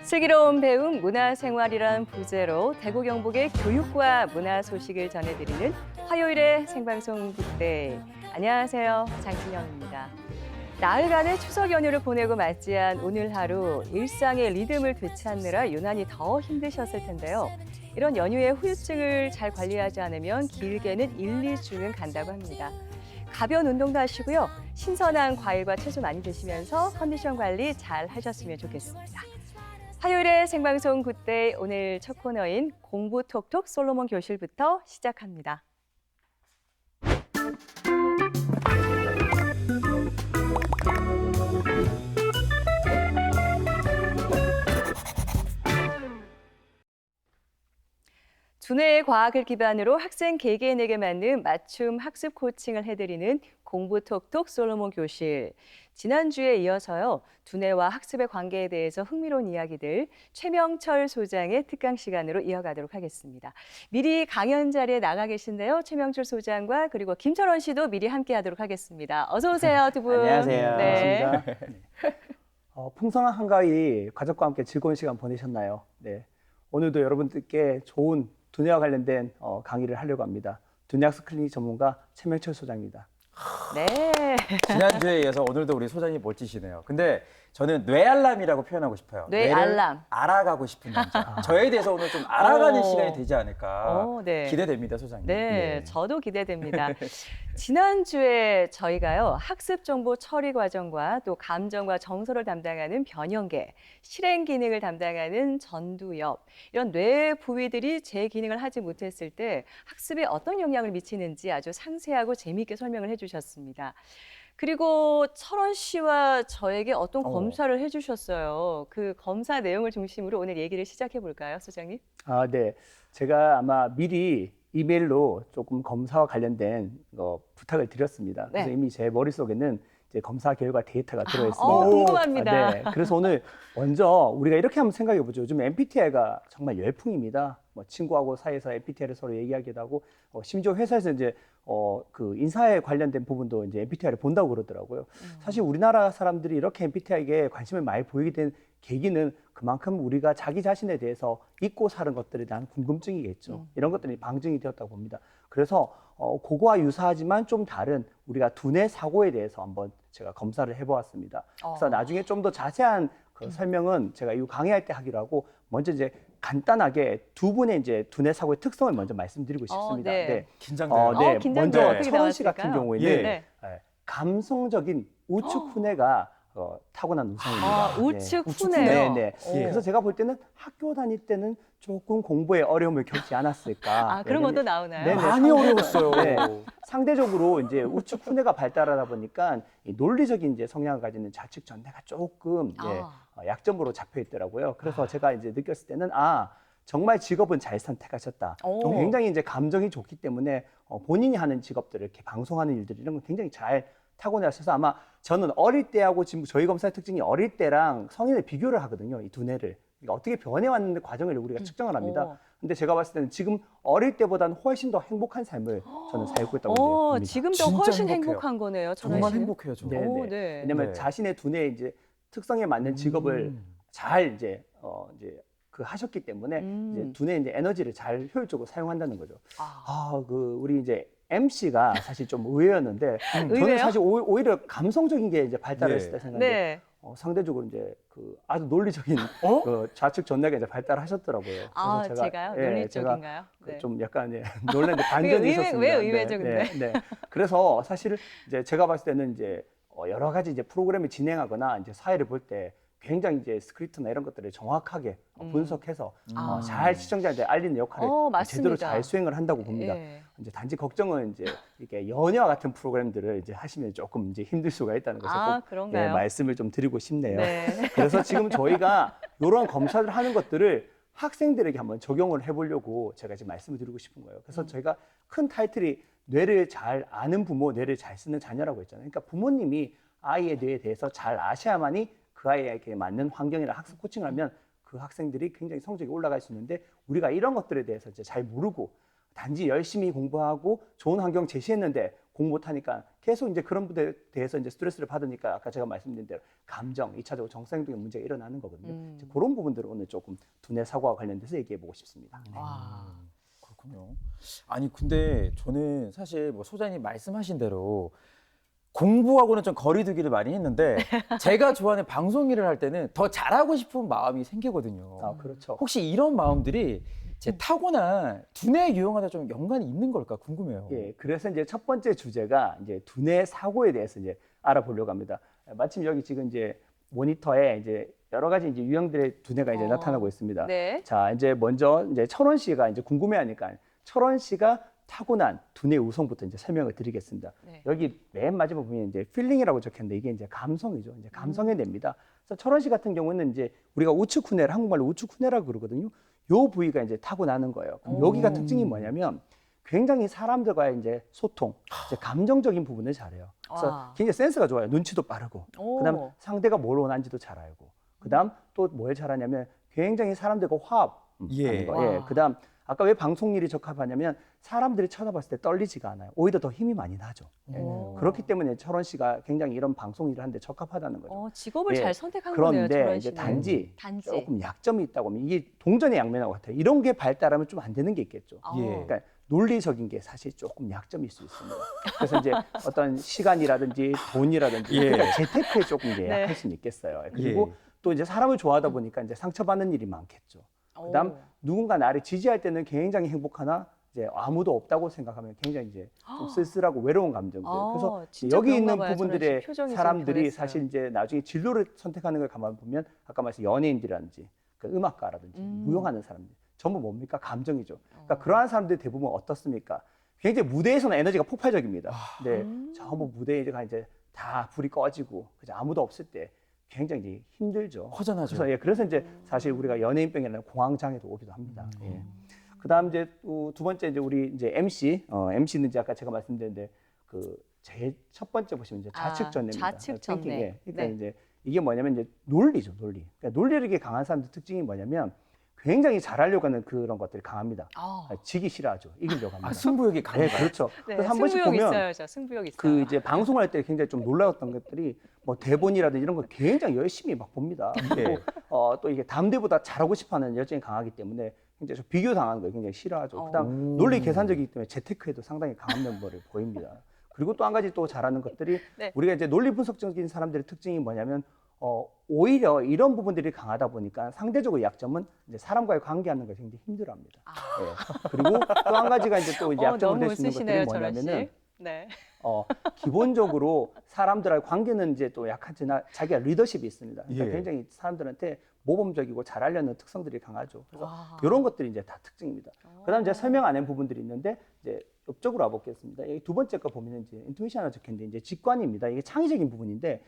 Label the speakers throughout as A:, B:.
A: 슬기로운 배움 문화생활이란 부제로 대구 경북의 교육과 문화 소식을 전해드리는 화요일의 생방송 굿데이. 안녕하세요, 장진영입니다. 나흘간의 추석 연휴를 보내고 맞이한 오늘 하루, 일상의 리듬을 되찾느라 유난히 더 힘드셨을 텐데요. 이런 연휴의 후유증을 잘 관리하지 않으면 길게는 1, 2주는 간다고 합니다. 가벼운 운동도 하시고요. 신선한 과일과 채소 많이 드시면서 컨디션 관리 잘 하셨으면 좋겠습니다. 화요일의 생방송 굿데이, 오늘 첫 코너인 공부 톡톡 솔로몬 교실부터 시작합니다. 두뇌의 과학을 기반으로 학생 개개인에게 맞는 맞춤 학습 코칭을 해드리는 공부 톡톡 솔로몬 교실. 지난주에 이어서요, 두뇌와 학습의 관계에 대해서 흥미로운 이야기들 최명철 소장의 특강 시간으로 이어가도록 하겠습니다. 미리 강연 자리에 나가 계신데요. 최명철 소장과 그리고 김철원 씨도 미리 함께하도록 하겠습니다. 어서 오세요, 두 분.
B: 안녕하세요.
A: 네.
B: 반갑습니다. 풍성한 한가위 가족과 함께 즐거운 시간 보내셨나요? 네. 오늘도 여러분들께 좋은 두뇌와 관련된 강의를 하려고 합니다. 두뇌학습 클리닉 전문가 최명철 소장입니다.
A: 네.
C: 지난주에 이어서 오늘도 우리 소장님 멋지시네요. 근데 저는 뇌알람이라고 표현하고 싶어요.
A: 뇌알람.
C: 알아가고 싶은 남자. 저에 대해서 오늘 좀 알아가는 시간이 되지 않을까
A: 네.
C: 기대됩니다, 소장님.
A: 네, 저도 기대됩니다. 지난주에 저희가요, 학습 정보 처리 과정과 또 감정과 정서를 담당하는 변형계, 실행 기능을 담당하는 전두엽, 이런 뇌 부위들이 제 기능을 하지 못했을 때 학습에 어떤 영향을 미치는지 아주 상세하고 재미있게 설명을 해주셨습니다. 그리고 철원 씨와 저에게 어떤 검사를 해주셨어요. 그 검사 내용을 중심으로 오늘 얘기를 시작해 볼까요, 소장님?
B: 네. 제가 아마 미리 이메일로 조금 검사와 관련된 부탁을 드렸습니다. 그래서
A: 네.
B: 이미 제 머릿속에는 이제 검사 결과 데이터가 들어 있습니다.
A: 궁금합니다.
B: 네. 그래서 오늘 먼저 우리가 이렇게 한번 생각해 보죠. 요즘 MBTI가 정말 열풍입니다. 뭐 친구하고 사이에서 MBTI를 서로 얘기하기도 하고, 심지어 회사에서 이제 그 인사에 관련된 부분도 이제 MBTI를 본다고 그러더라고요. 사실 우리나라 사람들이 이렇게 MBTI에 관심을 많이 보이게 된 계기는 그만큼 우리가 자기 자신에 대해서 잊고 사는 것들에 대한 궁금증이겠죠. 이런 것들이 방증이 되었다고 봅니다. 그래서 그거와 유사하지만 좀 다른 우리가 두뇌 사고에 대해서 한번 제가 검사를 해보았습니다. 그래서 나중에 좀 더 자세한 그 설명은 제가 이 강의할 때 하기로 하고, 먼저 이제 간단하게 두 분의 이제 두뇌 사고의 특성을 먼저 말씀드리고 싶습니다.
A: 네.
C: 긴장돼요.
B: 네.
A: 긴장돼요.
B: 먼저
A: 어떻게
B: 철원 씨 같은
A: 나왔을까요?
B: 경우에는
A: 네.
B: 감성적인 우측 후뇌가 타고난 우상입니다.
A: 우측
B: 네.
A: 후뇌요?
B: 네. 그래서 제가 볼 때는 학교 다닐 때는 조금 공부에 어려움을 겪지 않았을까.
A: 그런 것도 나오나요?
B: 네네.
C: 많이 어려웠어요.
B: 네. 상대적으로 이제 우측 후뇌가 발달하다 보니까 이 논리적인 이제 성향을 가지는 좌측 전뇌가 조금 약점으로 잡혀 있더라고요. 그래서 제가 이제 느꼈을 때는 정말 직업은 잘 선택하셨다. 굉장히 이제 감정이 좋기 때문에 본인이 하는 직업들을 이렇게 방송하는 일들 이런 건 굉장히 잘 타고나셔서, 아마 저는 어릴 때하고 지금 저희 검사의 특징이 어릴 때랑 성인을 비교를 하거든요. 이 두뇌를. 그러니까 어떻게 변해왔는 과정을 우리가 측정을 합니다. 근데 제가 봤을 때는 지금 어릴 때보다는 훨씬 더 행복한 삶을 저는 살고 있다고 봅니다.
A: 지금도
C: 진짜
A: 훨씬
C: 행복해요.
A: 행복한 거네요.
C: 정말 행복해요, 저.
B: 네.
A: 네.
B: 왜냐면
C: 네.
B: 자신의 두뇌의 이제 특성에 맞는 직업을 잘 이제 그 하셨기 때문에 이제 두뇌의 이제 에너지를 잘 효율적으로 사용한다는 거죠. 우리 이제 MC가 사실 좀 의외였는데, 저는 사실 오히려 감성적인 게 이제 발달했을 때 생각하는데, 상대적으로 이제 그 아주 논리적인 그 좌측 전뇌가 이제 발달하셨더라고요. 그래서
A: 제가요? 논리 쪽인가요?
B: 제가 좀 약간 놀란 반전이 있었습니다.
A: 왜 의외죠, 근데?
B: 네. 그래서 사실 이제 제가 봤을 때는 이제 여러 가지 이제 프로그램을 진행하거나 이제 사회를 볼 때 굉장히 이제 스크립트나 이런 것들을 정확하게 분석해서 잘 시청자한테 알리는 역할을 제대로 잘 수행을 한다고 봅니다. 이제 단지 걱정은 이제 이렇게 연예와 같은 프로그램들을 이제 하시면 조금 이제 힘들 수가 있다는 것을 꼭 말씀을 좀 드리고 싶네요. 그래서 지금 저희가 이런 검사를 하는 것들을 학생들에게 한번 적용을 해보려고 제가 지금 말씀을 드리고 싶은 거예요. 그래서 저희가 큰 타이틀이 뇌를 잘 아는 부모, 뇌를 잘 쓰는 자녀라고 했잖아요. 그러니까 부모님이 아이의 뇌에 대해서 잘 아셔야만이 그 아이에게 맞는 환경이나 학습 코칭을 하면 그 학생들이 굉장히 성적이 올라갈 수 있는데, 우리가 이런 것들에 대해서 이제 잘 모르고 단지 열심히 공부하고 좋은 환경 제시했는데 공부 못하니까 계속 이제 그런 부분에 대해서 이제 스트레스를 받으니까 아까 제가 말씀드린 대로 감정, 2차적으로 정서행동의 문제가 일어나는 거거든요. 이제 그런 부분들을 오늘 조금 두뇌 사고와 관련돼서 얘기해 보고 싶습니다.
A: 와.
C: 그렇군요. 아니 근데 저는 사실 뭐 소장님 말씀하신 대로 공부하고는 좀 거리두기를 많이 했는데 제가 좋아하는 방송 일을 할 때는 더 잘하고 싶은 마음이 생기거든요.
B: 아, 그렇죠.
C: 혹시 이런 마음들이 제 타고난 두뇌 유형하고 좀 연관이 있는 걸까 궁금해요.
B: 예, 그래서 이제 첫 번째 주제가 이제 두뇌 사고에 대해서 이제 알아보려고 합니다. 마침 여기 지금 이제 모니터에 이제 여러 가지 이제 유형들의 두뇌가 이제 나타나고 있습니다.
A: 네.
B: 자, 이제 먼저 이제 철원 씨가 이제 궁금해하니까 철원 씨가 타고난 두뇌 우성부터 이제 설명을 드리겠습니다.
A: 네.
B: 여기 맨 마지막 보면 이제 필링이라고 적혔는데 이게 이제 감성이죠. 이제 감성의 뇌입니다. 그래서 철원 씨 같은 경우는 이제 우리가 우측 후뇌를 한국말로 우측 후뇌라고 그러거든요. 요 부위가 이제 타고나는 거예요. 그럼 여기가 특징이 뭐냐면 굉장히 사람들과의 이제 소통, 이제 감정적인 부분을 잘해요. 그래서
A: 와.
B: 굉장히 센스가 좋아요. 눈치도 빠르고,
A: 오.
B: 그다음 상대가 뭘 원하는지도 잘 알고, 그다음 또 뭘 잘하냐면 굉장히 사람들과 화합
C: 예.
B: 하는 거. 예.
A: 와.
B: 그다음 아까 왜 방송 일이 적합하냐면 사람들이 쳐다봤을 때 떨리지가 않아요. 오히려 더 힘이 많이 나죠. 예.
A: 오.
B: 그렇기 때문에 철원 씨가 굉장히 이런 방송 일을 하는데 적합하다는 거죠.
A: 직업을
B: 예.
A: 잘 선택한 거네요,
B: 그런데
A: 철원
B: 이제
A: 씨는.
B: 단지 조금 약점이 있다고 하면 이게 동전의 양면하고 같아요. 이런 게 발달하면 좀 안 되는 게 있겠죠.
A: 아.
C: 예.
B: 그러니까 논리적인 게 사실 조금 약점일 수 있습니다. 그래서 이제 어떤 시간이라든지 돈이라든지
C: 예.
B: 그러니까 재테크에 조금 이제
A: 네.
B: 약할 수는 있겠어요. 그리고
C: 예.
B: 또 이제 사람을 좋아하다 보니까 이제 상처받는 일이 많겠죠. 그다음 누군가 나를 지지할 때는 굉장히 행복하나 이제 아무도 없다고 생각하면 굉장히 이제 좀 쓸쓸하고 외로운 감정들. 그래서
A: 진짜
B: 여기
A: 그런가
B: 있는
A: 봐요.
B: 부분들의
A: 저런 표정이 좀
B: 사람들이
A: 변했어요.
B: 사실 이제 나중에 진로를 선택하는 걸 가만 보면 아까 말씀 연예인들이라든지 그 음악가라든지 무용하는 사람들 전부 뭡니까? 감정이죠. 그러니까 그러한 사람들이 대부분 어떻습니까? 굉장히 무대에서는 에너지가 폭발적입니다. 근데 전부 무대에 이제 다 불이 꺼지고 그죠? 아무도 없을 때 굉장히 힘들죠.
C: 허전하죠.
B: 그래서, 그래서 이제 사실 우리가 연예인병이라는 공황장애도 오기도 합니다. 예. 그다음 이제 두 번째 이제 우리 이제 MC는 이제 아까 제가 말씀드렸는데 그 제일 첫 번째 보시면 이제 좌측 전뇌입니다.
A: 좌측 전뇌.
B: थि킹에. 그러니까
A: 네.
B: 이제 이게 뭐냐면 이제 논리죠, 논리. 그러니까 논리력이 강한 사람들 특징이 뭐냐면 굉장히 잘하려고 하는 그런 것들이 강합니다. 지기 싫어하죠. 이기려고 합니다.
C: 승부욕이 강해요.
B: 네, 그렇죠.
A: 네,
B: 그래서 한 번씩
A: 승부욕
B: 보면
A: 있어요, 저 승부욕 있어요.
B: 그 이제 방송을 할 때 굉장히 좀 놀라웠던 것들이 뭐 대본이라든지 이런 거 굉장히 열심히 막 봅니다. 그리고 또 이게 남들보다 잘하고 싶어하는 열정이 강하기 때문에 굉장히 좀 비교 당하는 걸 굉장히 싫어하죠. 그다음 논리 계산적이기 때문에 재테크에도 상당히 강한 면모를 보입니다. 그리고 또 한 가지 또 잘하는 것들이
A: 네.
B: 우리가 이제 논리 분석적인 사람들의 특징이 뭐냐면 오히려 이런 부분들이 강하다 보니까 상대적으로 약점은 이제 사람과의 관계하는 걸 굉장히 힘들어합니다. 예. 그리고 또 한 가지가 이제 또 이제 약점으로
A: 너무
B: 될 수 있는
A: 웃으시네요,
B: 것들이
A: 철원 씨.
B: 뭐냐면은
A: 네.
B: 기본적으로 사람들과의 관계는 이제 또 약하지나 자기가 리더십이 있습니다. 그러니까
C: 예.
B: 굉장히 사람들한테 모범적이고 잘하려는 특성들이 강하죠. 그래서
A: 와.
B: 이런 것들이 이제 다 특징입니다. 그다음 이제 설명 안 한 부분들이 있는데 이제 옆쪽으로 와보겠습니다. 이 두 번째 거 보면은 이제 인투이션 하나 적혔는데 이제 직관입니다. 이게 창의적인 부분인데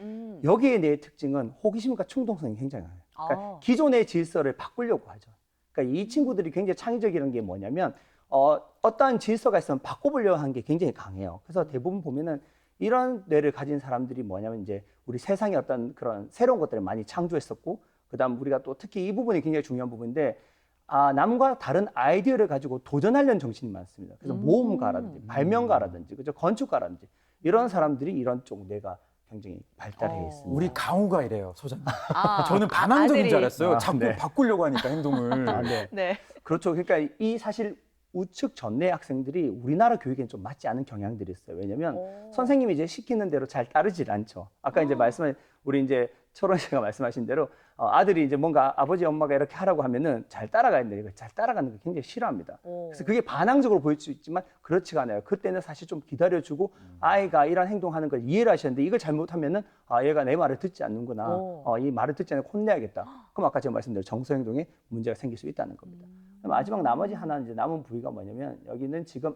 B: 여기에 내 특징은 호기심과 충동성이 굉장히 강해요. 그러니까 기존의 질서를 바꾸려고 하죠. 그러니까 이 친구들이 굉장히 창의적이라는 게 뭐냐면 어떠한 질서가 있으면 바꿔보려고 하는 게 굉장히 강해요. 그래서 대부분 보면은 이런 뇌를 가진 사람들이 뭐냐면 이제 우리 세상에 어떤 그런 새로운 것들을 많이 창조했었고, 그다음 우리가 또 특히 이 부분이 굉장히 중요한 부분인데 남과 다른 아이디어를 가지고 도전하려는 정신이 많습니다. 그래서 모험가라든지 발명가라든지 그죠 건축가라든지 이런 사람들이 이런 쪽 뇌가 굉장히 발달해 있습니다.
C: 우리 강우가 이래요, 소장님.
A: 아,
C: 저는 반항적인 줄
A: 아들이.
C: 알았어요. 자꾸
B: 네.
C: 바꾸려고 하니까 행동을.
B: 네.
A: 네.
B: 그렇죠. 그러니까 이 사실 우측 전뇌 학생들이 우리나라 교육에는 좀 맞지 않은 경향들이 있어요. 왜냐하면 선생님이 이제 시키는 대로 잘 따르질 않죠. 아까 이제 말씀한 우리 이제 철원 씨가 말씀하신 대로 아들이 이제 뭔가 아버지 엄마가 이렇게 하라고 하면은 잘 따라가야 되는데 이거 잘 따라가는 거 굉장히 싫어합니다. 그래서 그게 반항적으로 보일 수 있지만 그렇지가 않아요. 그때는 사실 좀 기다려주고 아이가 이런 행동하는 걸 이해를 하셨는데 이걸 잘못하면은 얘가 내 말을 듣지 않는구나. 이 말을 듣지 않으면 혼내야겠다. 그럼 아까 제가 말씀드린 정서 행동에 문제가 생길 수 있다는 겁니다. 마지막 나머지 하나 이제 남은 부위가 뭐냐면 여기는 지금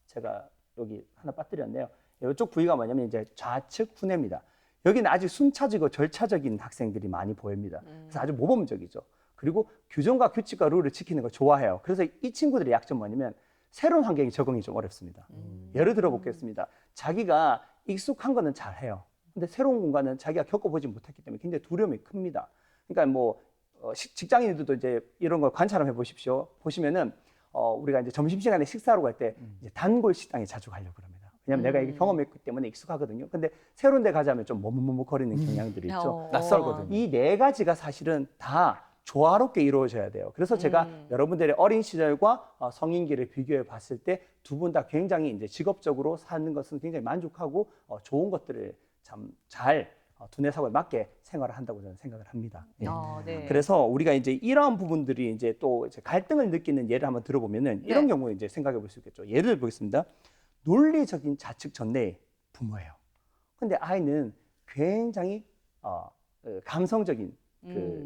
B: 제가 여기 하나 빠뜨렸네요. 이쪽 부위가 뭐냐면 이제 좌측 후뇌입니다. 여기는 아주 순차적이고 절차적인 학생들이 많이 보입니다. 그래서 아주 모범적이죠. 그리고 규정과 규칙과 룰을 지키는 걸 좋아해요. 그래서 이 친구들의 약점 뭐냐면 새로운 환경에 적응이 좀 어렵습니다. 예를 들어 보겠습니다. 자기가 익숙한 거는 잘해요. 근데 새로운 공간은 자기가 겪어보지 못했기 때문에 굉장히 두려움이 큽니다. 그러니까 뭐 직장인들도 이제 이런 걸 관찰해 보십시오. 보시면은 우리가 이제 점심시간에 식사하러 갈 때 이제 단골 식당에 자주 가려고 합니다. 왜냐하면 내가 이게 경험했기 때문에 익숙하거든요. 근데 새로운 데 가자면 좀 머뭇머뭇거리는 경향들이 있죠.
C: 낯설거든요.
B: 이 네 가지가 사실은 다 조화롭게 이루어져야 돼요. 그래서 제가 여러분들의 어린 시절과 성인기를 비교해 봤을 때 두 분 다 굉장히 이제 직업적으로 사는 것은 굉장히 만족하고 좋은 것들을 참 잘 두뇌 사고에 맞게 생활을 한다고 저는 생각을 합니다. 예.
A: 네.
B: 그래서 우리가 이제 이러한 부분들이 이제 또 이제 갈등을 느끼는 예를 한번 들어보면은 이런
A: 네.
B: 경우에 이제 생각해 볼 수 있겠죠. 예를 보겠습니다. 논리적인 자측 전내의 부모예요. 근데 아이는 굉장히 감성적인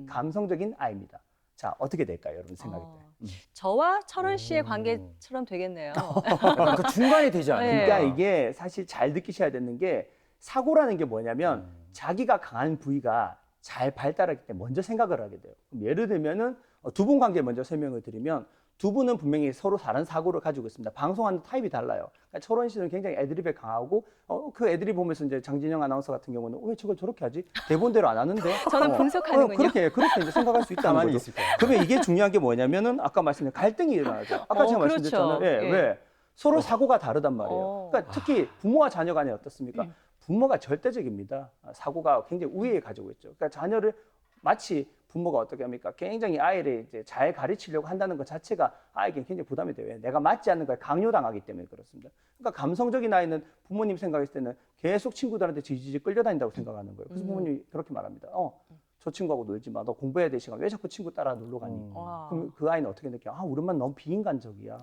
B: 감성적인 아이입니다. 자, 어떻게 될까요, 여러분 생각할 때?
A: 저와 철원 씨의 관계처럼 되겠네요.
C: 약간 그 중간이 되지 않을까?
A: 네.
B: 그러니까 이게 사실 잘 느끼셔야 되는 게 사고라는 게 뭐냐면 자기가 강한 부위가 잘 발달하기 때문에 먼저 생각을 하게 돼요. 그럼 예를 들면은 두 분 관계 먼저 설명을 드리면 두 분은 분명히 서로 다른 사고를 가지고 있습니다. 방송하는 타입이 달라요. 그러니까 철원 씨는 굉장히 애드립에 강하고 그 애드립 보면서 이제 장진영 아나운서 같은 경우는 왜 저걸 저렇게 하지? 대본대로 안 하는데?
A: 저는 분석하는군요.
B: 그렇게 이제 생각할 수 있다는
C: 가만히
B: 거죠.
C: 있을 거예요.
B: 그러면 이게 중요한 게 뭐냐면은 아까 말씀드린 갈등이 일어나죠. 아까 제가
A: 그렇죠.
B: 말씀드렸잖아요. 예,
A: 예.
B: 왜? 서로 사고가 다르단 말이에요. 그러니까 특히 부모와 자녀 간에 어떻습니까? 부모가 절대적입니다. 사고가 굉장히 우위에 가지고 있죠. 그러니까 자녀를 마치 부모가 어떻게 합니까? 굉장히 아이를 이제 잘 가르치려고 한다는 것 자체가 아이에게 굉장히 부담이 돼요. 내가 맞지 않는 걸 강요당하기 때문에 그렇습니다. 그러니까 감성적인 아이는 부모님 생각했을 때는 계속 친구들한테 지지지 끌려다닌다고 생각하는 거예요. 그래서 부모님이 그렇게 말합니다. 저 친구하고 놀지 마. 너 공부해야 될 시간 왜 자꾸 친구 따라 놀러 가니? 그럼 그 아이는 어떻게 느껴요? 우리 엄마는 너무 비인간적이야.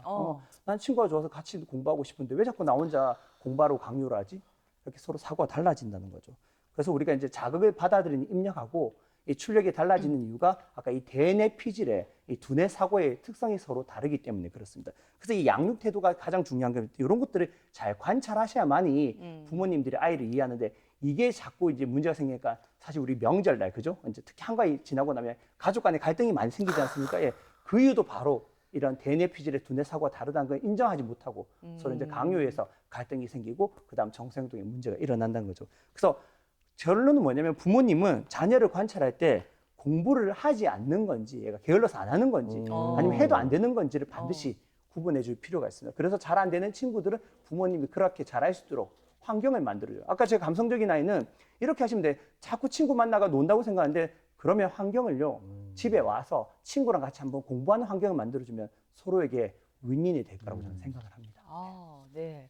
B: 난 친구가 좋아서 같이 공부하고 싶은데 왜 자꾸 나 혼자 공부하라고 강요를 하지? 이렇게 서로 사고가 달라진다는 거죠. 그래서 우리가 이제 자극을 받아들이는 입력하고 이 출력이 달라지는 이유가 아까 이 대뇌 피질의 이 두뇌 사고의 특성이 서로 다르기 때문에 그렇습니다. 그래서 이 양육 태도가 가장 중요한 겁니다. 이런 것들을 잘 관찰하셔야만이 부모님들이 아이를 이해하는데 이게 자꾸 이제 문제가 생기니까 사실 우리 명절날 그죠? 이제 특히 한가위 지나고 나면 가족 간에 갈등이 많이 생기지 않습니까? 예. 그 이유도 바로 이런 대뇌 피질의 두뇌 사고가 다르다는 걸 인정하지 못하고 서로 이제 강요해서 갈등이 생기고 그다음 정서행동에 문제가 일어난다는 거죠. 그래서 결론은 뭐냐면 부모님은 자녀를 관찰할 때 공부를 하지 않는 건지 얘가 게을러서 안 하는 건지 아니면 해도 안 되는 건지를 반드시 구분해 줄 필요가 있습니다. 그래서 잘 안 되는 친구들은 부모님이 그렇게 잘할 수 있도록 환경을 만들어줘요. 아까 제가 감성적인 아이는 이렇게 하시면 돼. 자꾸 친구 만나가 논다고 생각하는데 그러면 환경을요. 집에 와서 친구랑 같이 한번 공부하는 환경을 만들어주면 서로에게 윈윈이 될 거라고 저는 생각을 합니다.
A: 네.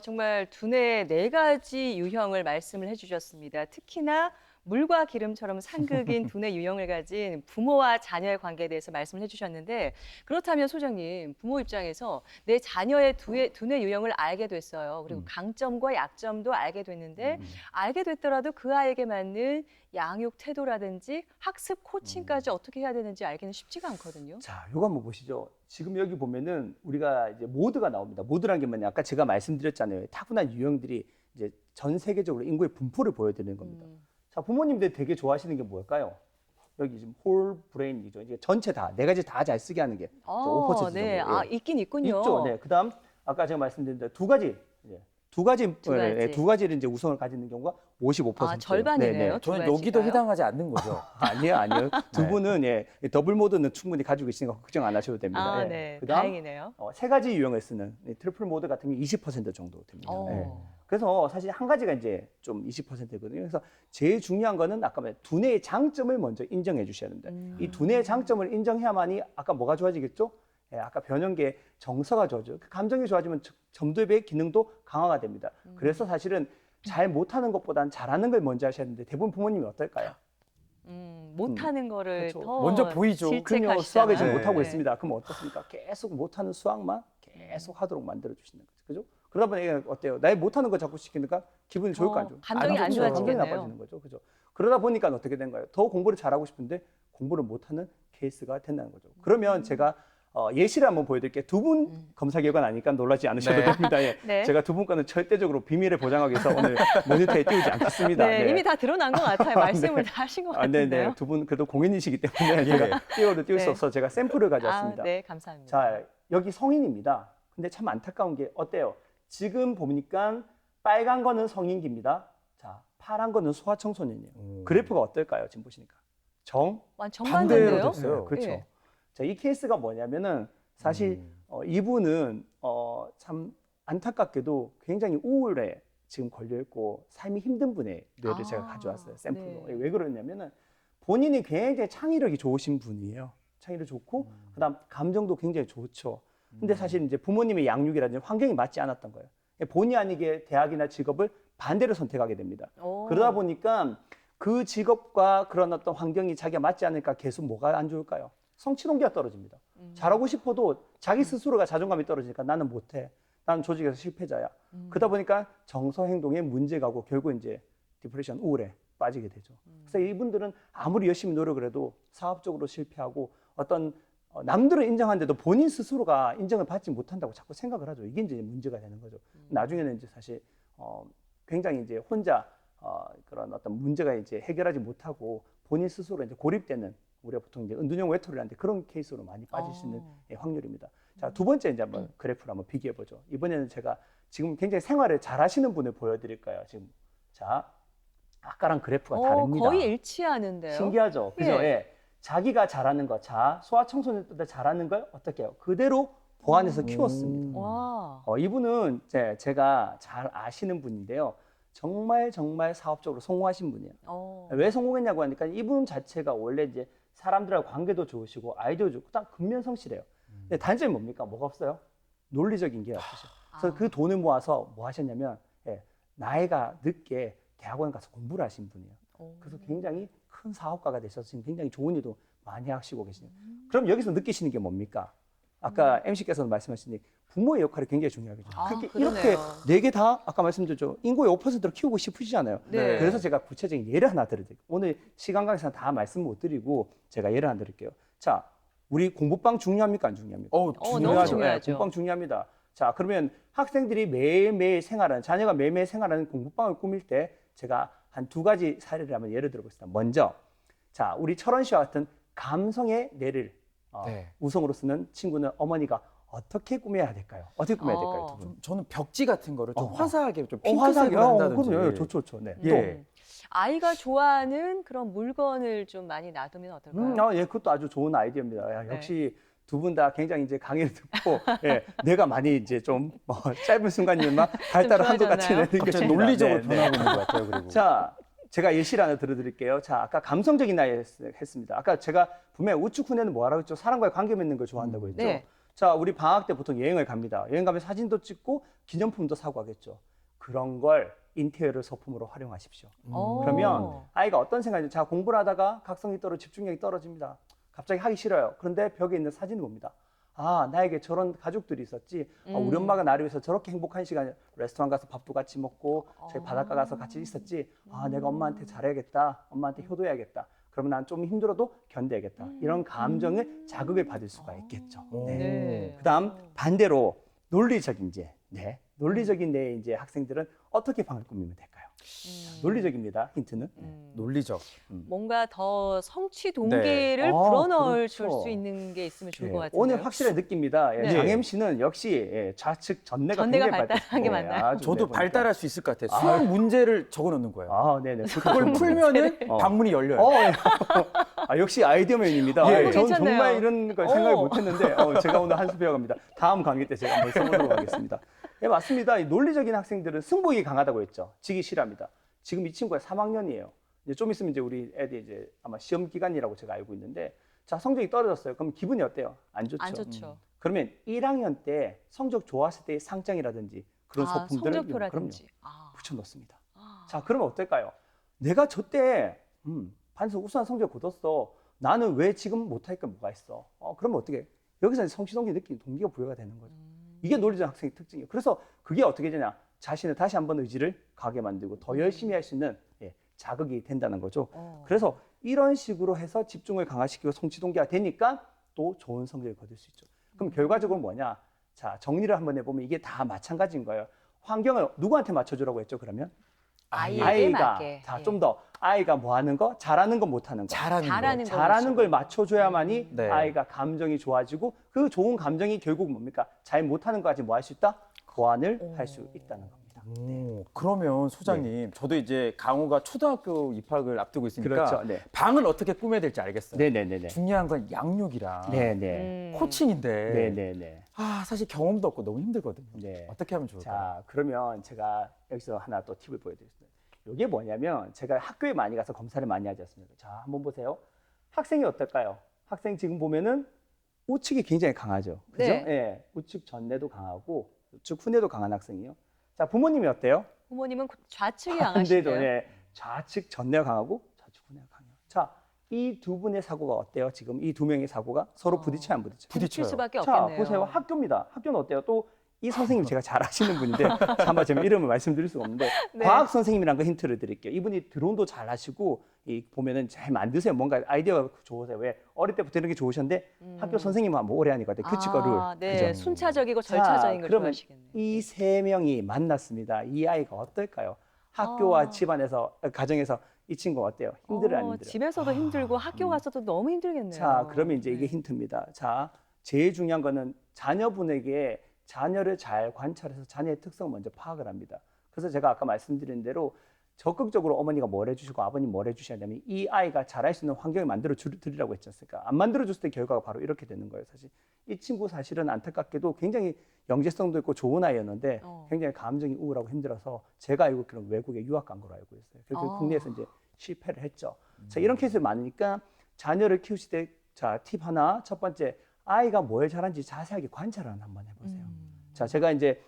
A: 정말 두뇌 네 가지 유형을 말씀을 해주셨습니다. 특히나 물과 기름처럼 상극인 두뇌 유형을 가진 부모와 자녀의 관계에 대해서 말씀을 해주셨는데 그렇다면 소장님, 부모 입장에서 내 자녀의 두뇌 유형을 알게 됐어요. 그리고 강점과 약점도 알게 됐는데 알게 됐더라도 그 아이에게 맞는 양육 태도라든지 학습 코칭까지 어떻게 해야 되는지 알기는 쉽지가 않거든요.
B: 자, 요거 한번 보시죠. 지금 여기 보면은 우리가 이제 모드가 나옵니다. 모드라는 게 뭐냐? 아까 제가 말씀드렸잖아요. 타고난 유형들이 이제 전 세계적으로 인구의 분포를 보여드리는 겁니다. 자, 부모님들 되게 좋아하시는 게 뭘까요? 여기 지금 홀 브레인이죠. 이제 전체 다 네 가지 다 잘 쓰게 하는 게 5% 정도.
A: 네.
B: 예.
A: 있긴 있군요.
B: 있죠. 네. 그다음 아까 제가 말씀드린 대로 두 가지. 두 가지를 이제 우선을 가지는 경우가 55%.
A: 절반이네요.
C: 저는 여기도 해당하지 않는 거죠.
B: 아니요. 두 분은 더블 모드는 충분히 가지고 계시니까 걱정 안 하셔도 됩니다.
A: 네.
B: 그다음
A: 다행이네요.
B: 세 가지 유형을 쓰는 트리플 모드 같은 게 20% 정도 됩니다. 그래서 사실 한 가지가 이제 좀 20%거든요. 그래서 제일 중요한 거는 아까 말한 두뇌의 장점을 먼저 인정해 주셔야 됩니다. 이 두뇌의 장점을 인정해야만이 아까 뭐가 좋아지겠죠? 아까 변형계의 정서가 좋아져요. 감정이 좋아지면 점도의 기능도 강화가 됩니다. 그래서 사실은 잘 못하는 것보단 잘하는 걸 먼저 하셔야 되는데 대부분 부모님이 어떨까요?
A: 못하는 거를
B: 그렇죠.
A: 더
C: 먼저 보이죠.
B: 그럼요. 수학을 지금
C: 네.
B: 못하고 있습니다. 그럼 어떻습니까? 계속 못하는 수학만 계속 하도록 만들어주시는 거죠. 그죠? 그러다 보니 어때요? 나 못하는 거 자꾸 시키니까 기분이 좋을까 안 좋을까?
A: 감정이 안
B: 좋죠. 감정이
A: 좋아지겠네요.
B: 나빠지는 거죠. 그죠? 그러다 보니까 어떻게 된 거예요? 더 공부를 잘하고 싶은데 공부를 못하는 케이스가 된다는 거죠. 그러면 제가 예시를 한번 보여드릴게요. 두 분 검사 결과 나니까 놀라지 않으셔도
C: 네.
B: 됩니다. 예.
A: 네.
B: 제가 두 분 거는 절대적으로 비밀을 보장하기 위해서 오늘 모니터에 띄우지 않겠습니다.
A: 네, 이미 다 드러난 것 같아요. 말씀을 다 하신 것 같은데요.
B: 네네. 두 분 그래도 공인이시기 때문에 제가 띄워도 띄울 수
A: 네.
B: 없어서 제가 샘플을 가져왔습니다.
A: 네, 감사합니다.
B: 자, 여기 성인입니다. 근데 참 안타까운 게 어때요? 지금 보니까 빨간 거는 성인기입니다. 자, 파란 거는 소아청소년이에요. 그래프가 어떨까요? 지금 보시니까.
A: 완전
C: 반대로
A: 정반대인데요?
C: 됐어요.
B: 그렇죠.
A: 예.
B: 자, 이 케이스가 뭐냐면은 사실 이분은 참 안타깝게도 굉장히 우울에 지금 걸려 있고 삶이 힘든 분의 뇌를 제가
A: 아,
B: 가져왔어요. 샘플로.
A: 네.
B: 왜 그러냐면은 본인이 굉장히 창의력이 좋으신 분이에요. 창의력 좋고 그다음 감정도 굉장히 좋죠. 근데 사실 이제 부모님의 양육이라든지 환경이 맞지 않았던 거예요. 본의 아니게 대학이나 직업을 반대로 선택하게 됩니다.
A: 오.
B: 그러다 보니까 그 직업과 그런 어떤 환경이 자기가 맞지 않으니까 계속 뭐가 안 좋을까요? 성취 동기가 떨어집니다. 잘하고 싶어도 자기 스스로가 자존감이 떨어지니까 나는 못해. 나는 조직에서 실패자야. 그러다 보니까 정서 행동에 문제가 오고 결국 이제 디프레션, 우울에 빠지게 되죠. 그래서 이분들은 아무리 열심히 노력을 해도 사업적으로 실패하고 어떤 남들은 인정하는데도 본인 스스로가 인정을 받지 못한다고 자꾸 생각을 하죠. 이게 이제 문제가 되는 거죠. 나중에는 이제 사실 굉장히 이제 혼자 그런 어떤 문제가 이제 해결하지 못하고 본인 스스로 이제 고립되는, 우리가 보통 이제 은둔형 외톨이라는데 그런 케이스로 많이 빠질 수 있는 확률입니다. 자, 두 번째 이제 한번 그래프를 한번 비교해 보죠. 이번에는 제가 지금 굉장히 생활을 잘 하시는 분을 보여드릴 거예요. 지금 자, 아까랑 그래프가 다릅니다.
A: 거의 일치하는데요.
B: 신기하죠. 그죠?
A: 예.
B: 예. 자기가 잘하는 거, 자, 소아청소년들 잘하는 걸 어떻게 해요? 그대로 보완해서 키웠습니다.
A: 와.
B: 이분은 제가 잘 아시는 분인데요. 정말 사업적으로 성공하신 분이에요. 왜 성공했냐고 하니까 이분 자체가 원래 이제 사람들하고 관계도 좋으시고 아이디어 좋고 딱 근면성실해요. 근데 단점이 뭡니까? 뭐가 없어요? 논리적인 게 없으셔. 그래서 그 돈을 모아서 뭐 하셨냐면 나이가 늦게 대학원 가서 공부를 하신 분이에요. 그래서 굉장히 큰 사업가가 되셔서 지금 굉장히 좋은 일도 많이 하시고 계시네요. 그럼 여기서 느끼시는 게 뭡니까? 아까 MC께서도 말씀하신 부모의 역할이 굉장히 중요하겠죠. 그렇게
A: 그러네요.
B: 이렇게 네 개 다 아까 말씀드렸죠. 인구의 5%를 키우고 싶으시잖아요.
A: 네.
B: 그래서 제가 구체적인 예를 하나 드릴게요. 오늘 시간 관계상 다 말씀 못 드리고 제가 예를 하나 드릴게요. 자, 우리 공부방 중요합니까? 안 중요합니까?
A: 너무 중요하죠.
B: 네, 공부방 중요합니다. 자, 그러면 학생들이 매일매일 생활하는, 자녀가 매일매일 생활하는 공부방을 꾸밀 때 제가 한 두 가지 사례를 한번 예를 들어보겠습니다. 먼저, 자, 우리 철원 씨와 같은 감성의 뇌를 우성으로 쓰는 친구는 어머니가 어떻게 꾸며야 될까요? 어떻게 꾸며야 될까요, 두 분?
C: 저는 벽지 같은 거를 좀 화사하게 좀
B: 화사하게
C: 핑크색으로 한다든지.
B: 그럼요. 좋죠. 네.
C: 예.
A: 아이가 좋아하는 그런 물건을 좀 많이 놔두면 어떨까요?
B: 예, 그것도 아주 좋은 아이디어입니다. 야,
A: 네.
B: 역시 두 분 다 굉장히 이제 강의를 듣고 내가 많이 이제 좀 짧은 순간이지만 발달한 것 같이
A: 좋아졌나요?
C: 갑자기
B: 느껴집니다.
C: 논리적으로
B: 네,
C: 변하고 있는 것 같아요. 그리고.
B: 자, 제가 예시를 하나 들어드릴게요. 자, 아까 감성적인 나이 했습니다. 아까 제가 분명히 우측 후뇌는 뭐 하라고 했죠? 사람과의 관계 맺는 걸 좋아한다고 했죠.
A: 네.
B: 자, 우리 방학 때 보통 여행을 갑니다. 여행 가면 사진도 찍고 기념품도 사고 하겠죠. 그런 걸 인테리어 소품으로 활용하십시오. 그러면 아이가 어떤 생각이죠? 자, 공부를 하다가 각성이 떨어지고 집중력이 떨어집니다. 갑자기 하기 싫어요. 그런데 벽에 있는 사진을 봅니다. 아, 나에게 저런 가족들이 있었지. 우리 엄마가 나를 위해서 저렇게 행복한 시간, 레스토랑 가서 밥도 같이 먹고 저희 바닷가 가서 같이 있었지. 아, 내가 엄마한테 잘해야겠다. 엄마한테 효도해야겠다. 그러면 난 좀 힘들어도 견뎌야겠다. 이런 감정을 자극을 받을 수가 있겠죠. 네.
A: 네.
B: 그다음 반대로 논리적인 논리적인 내 이제 학생들은 어떻게 방을 꾸미면 될까요? 논리적입니다. 힌트는.
C: 논리적.
A: 뭔가 더 성취 동기를
B: 아,
A: 불어넣을
B: 그렇죠.
A: 수 있는 게 있으면 좋을
B: 예,
A: 것 같은데요.
B: 오늘 확실히 느낍니다.
A: 네.
B: 장 MC는 역시 좌측 전뇌가
A: 전뇌가
B: 굉장히
A: 발달한 게 맞나요?
B: 아주
C: 저도
B: 보니까.
C: 발달할 수 있을 것 같아요. 수학 문제를 적어 놓는 거예요.
B: 아, 네네.
C: 그걸 풀면은 방문이 열려요.
B: 예. 역시 아이디어맨입니다.
C: 예.
B: 저는
A: 괜찮네요.
B: 정말 이런 걸 생각을 못했는데 제가 오늘 한 수 배워갑니다. 다음 강의 때 제가 한번 써보도록 하겠습니다. 예, 맞습니다. 이 논리적인 학생들은 승부욕이 강하다고 했죠. 지기 싫어합니다. 지금 이 친구가 3학년이에요. 이제 좀 있으면 이제 우리 애들이 이제 아마 시험 기간이라고 제가 알고 있는데, 자, 성적이 떨어졌어요. 그럼 기분이 어때요? 안 좋죠.
A: 안 좋죠.
B: 그러면 1학년 때 성적 좋았을 때의 상장이라든지 그런 소품들을
A: 성적표라든지.
B: 그럼요, 붙여넣습니다. 자, 그러면 어떨까요? 내가 저때 반에서 우수한 성적을 거뒀어. 나는 왜 지금 못할까 뭐가 있어? 그러면 어떻게? 여기서 성취동기 느끼는 동기가 부여가 되는 거죠. 이게 논리적 학생의 특징이에요. 그래서 그게 어떻게 되냐? 자신을 다시 한번 의지를 가게 만들고 더 열심히 할 수 있는 자극이 된다는 거죠. 그래서 이런 식으로 해서 집중을 강화시키고 성취 동기가 되니까 또 좋은 성적을 거둘 수 있죠. 그럼 결과적으로 뭐냐? 자, 정리를 한번 해보면 이게 다 마찬가지인 거예요. 환경을 누구한테 맞춰주라고 했죠, 그러면?
A: 아이에게 맞게.
B: 자, 좀 더 아이가 뭐 하는 거, 잘하는 거, 못 하는 거. 잘하는 걸 맞춰줘야만이
C: 네.
B: 아이가 감정이 좋아지고 그 좋은 감정이 결국 뭡니까? 잘 못하는 거까지 뭐 할 수 있다? 보완을 할 수 있다는 겁니다.
C: 오, 그러면 소장님, 저도 이제 강호가 초등학교 입학을 앞두고 있으니까
B: 그렇죠. 네.
C: 방을 어떻게 꾸며야 될지 알겠어요.
B: 네네네네.
C: 중요한 건 양육이랑
B: 네네.
C: 코칭인데
B: 네네네.
C: 사실 경험도 없고 너무 힘들거든요.
B: 네.
C: 어떻게 하면 좋을까요?
B: 자, 그러면 제가 여기서 하나 또 팁을 보여드리겠습니다. 이게 뭐냐면 제가 학교에 많이 가서 검사를 많이 하지 않습니까? 자, 한번 보세요. 학생이 어떨까요? 학생 지금 보면은 우측이 굉장히 강하죠. 그죠?
A: 네.
B: 예. 우측 전내도 강하고 우측 후내도 강한 학생이요. 자, 부모님이 어때요?
A: 부모님은 좌측이
B: 반대도
A: 강하시대요.
B: 네. 좌측 전내가 강하고 좌측 후내가 강해요. 자, 이 두 분의 사고가 어때요? 지금 이 두 명의 사고가 서로 부딪혀요, 안 부딪혀요?
A: 부딪힐 수밖에
B: 자,
A: 없겠네요.
B: 보세요. 학교입니다. 학교는 어때요? 또 이 선생님 제가 잘 아시는 분인데 아마 제가 이름을 말씀드릴 수가 없는데
A: 네.
B: 과학 선생님이란 거 힌트를 드릴게요. 이분이 드론도 잘 하시고 이 보면은 잘 만드세요. 뭔가 아이디어가 좋으세요. 왜 어릴 때부터 이런 게 좋으셨는데 학교 선생님은 뭐 오래 하니까 규칙과 룰.
A: 네,
B: 그죠?
A: 순차적이고
B: 자,
A: 절차적인 걸
B: 그러면
A: 좋아하시겠네요.
B: 이 세 명이 만났습니다. 이 아이가 어떨까요? 학교와 집안에서 가정에서 이 친구가 어때요? 힘들어요, 안 힘들어요?
A: 집에서도 힘들고 학교 가서도 너무 힘들겠네요.
B: 자, 그러면 이제 이게
A: 네.
B: 힌트입니다. 자, 제일 중요한 거는 자녀분에게 자녀를 잘 관찰해서 자녀의 특성을 먼저 파악을 합니다. 그래서 제가 아까 말씀드린 대로 적극적으로 어머니가 뭘 해주시고 아버님 뭘 해주셔야 되면 이 아이가 잘할 수 있는 환경을 만들어 드리라고 했지 않습니까? 안 만들어줬을 때 결과가 바로 이렇게 되는 거예요, 사실. 이 친구 사실은 안타깝게도 굉장히 영재성도 있고 좋은 아이였는데 굉장히 감정이 우울하고 힘들어서 제가 알고 있기로는 외국에 유학 간 걸로 알고 있어요. 그래서 국내에서 이제 실패를 했죠. 자, 이런 케이스가 많으니까 자녀를 키우실 때 자, 팁 하나. 첫 번째, 아이가 뭘 잘하는지 자세하게 관찰을 한번 해보세요. 자, 제가 이제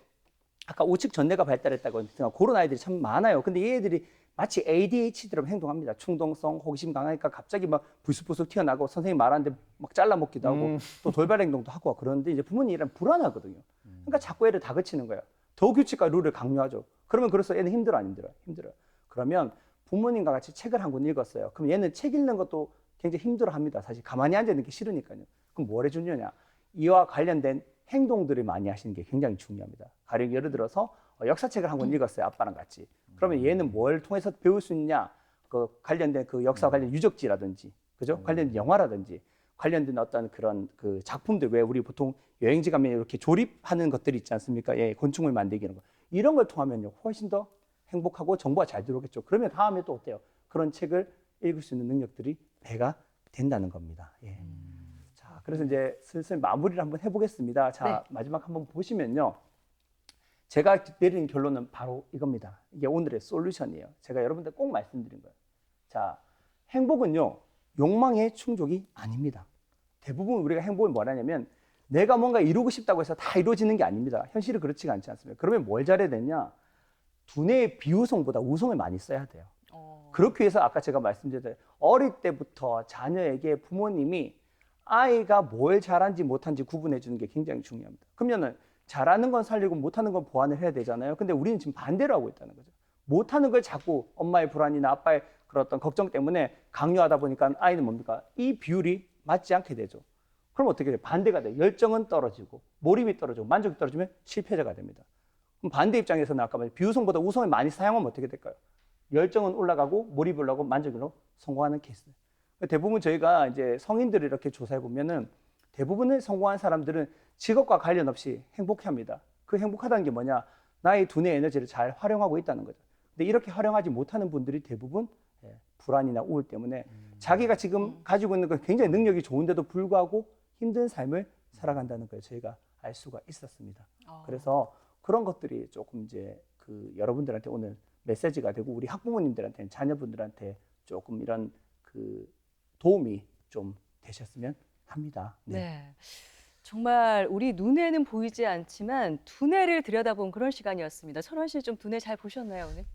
B: 아까 우측 전뇌가 발달했다고 했으니까 그런 아이들이 참 많아요. 근데 얘들이 마치 ADHD처럼 행동합니다. 충동성, 호기심 강하니까 갑자기 막 불쑥불쑥 튀어나가고 선생님 말하는데 막 잘라먹기도 하고 또 돌발 행동도 하고 그러는데 이제 부모님이란 불안하거든요. 그러니까 자꾸 애를 다그치는 거예요. 더 규칙과 룰을 강요하죠. 그러면 그래서 애는 힘들어 안 힘들어요? 힘들어요. 그러면 부모님과 같이 책을 한 권 읽었어요. 그럼 얘는 책 읽는 것도 굉장히 힘들어합니다. 사실 가만히 앉아 있는 게 싫으니까요. 그럼 뭘 해주느냐? 이와 관련된 행동들을 많이 하시는 게 굉장히 중요합니다. 가령 예를 들어서 역사책을 한 권 읽었어요. 아빠랑 같이. 그러면 얘는 뭘 통해서 배울 수 있냐? 그 관련된 그 역사 관련 유적지라든지, 그죠? 관련된 영화라든지, 관련된 어떤 그런 그 작품들, 왜 우리 보통 여행지 가면 이렇게 조립하는 것들이 있지 않습니까? 예, 건축물 만들기 이런 거. 이런 걸 통하면요, 훨씬 더 행복하고 정보가 잘 들어오겠죠. 그러면 다음에 또 어때요? 그런 책을 읽을 수 있는 능력들이 배가 된다는 겁니다. 예. 자, 그래서 이제 슬슬 마무리를 한번 해보겠습니다. 자,
A: 네.
B: 마지막 한번 보시면요. 제가 내린 결론은 바로 이겁니다. 이게 오늘의 솔루션이에요. 제가 여러분들 꼭 말씀드린 거예요. 자, 행복은요, 욕망의 충족이 아닙니다. 대부분 우리가 행복을 뭐라냐면 내가 뭔가 이루고 싶다고 해서 다 이루어지는 게 아닙니다. 현실은 그렇지가 않지 않습니까? 그러면 뭘 잘해야 되냐? 두뇌의 비우성보다 우성을 많이 써야 돼요. 그렇기 위해서 아까 제가 말씀드린 대로 어릴 때부터 자녀에게 부모님이 아이가 뭘 잘하는지 못한지 구분해 주는 게 굉장히 중요합니다. 그러면은 잘하는 건 살리고 못하는 건 보완을 해야 되잖아요. 근데 우리는 지금 반대로 하고 있다는 거죠. 못하는 걸 자꾸 엄마의 불안이나 아빠의 그런 어떤 걱정 때문에 강요하다 보니까 아이는 뭡니까? 이 비율이 맞지 않게 되죠. 그럼 어떻게 돼요? 반대가 돼요. 열정은 떨어지고 몰입이 떨어지고 만족이 떨어지면 실패자가 됩니다. 그럼 반대 입장에서는 아까 말한 비우성보다 우성을 많이 사용하면 어떻게 될까요? 열정은 올라가고 몰입이 올라가고 만족이 올라가고 성공하는 케이스. 대부분 저희가 이제 성인들을 이렇게 조사해 보면은 대부분의 성공한 사람들은 직업과 관련 없이 행복해합니다. 그 행복하다는 게 뭐냐? 나의 두뇌 에너지를 잘 활용하고 있다는 거죠. 근데 이렇게 활용하지 못하는 분들이 대부분 불안이나 우울 때문에 자기가 지금 가지고 있는 건 굉장히 능력이 좋은데도 불구하고 힘든 삶을 살아간다는 걸 저희가 알 수가 있었습니다. 그래서 그런 것들이 조금 이제 그 여러분들한테 오늘 메시지가 되고 우리 학부모님들한테 자녀분들한테 조금 이런 그 도움이 좀 되셨으면 합니다.
A: 네. 정말 우리 눈에는 보이지 않지만 두뇌를 들여다본 그런 시간이었습니다. 천원 씨 좀 두뇌 잘 보셨나요, 오늘?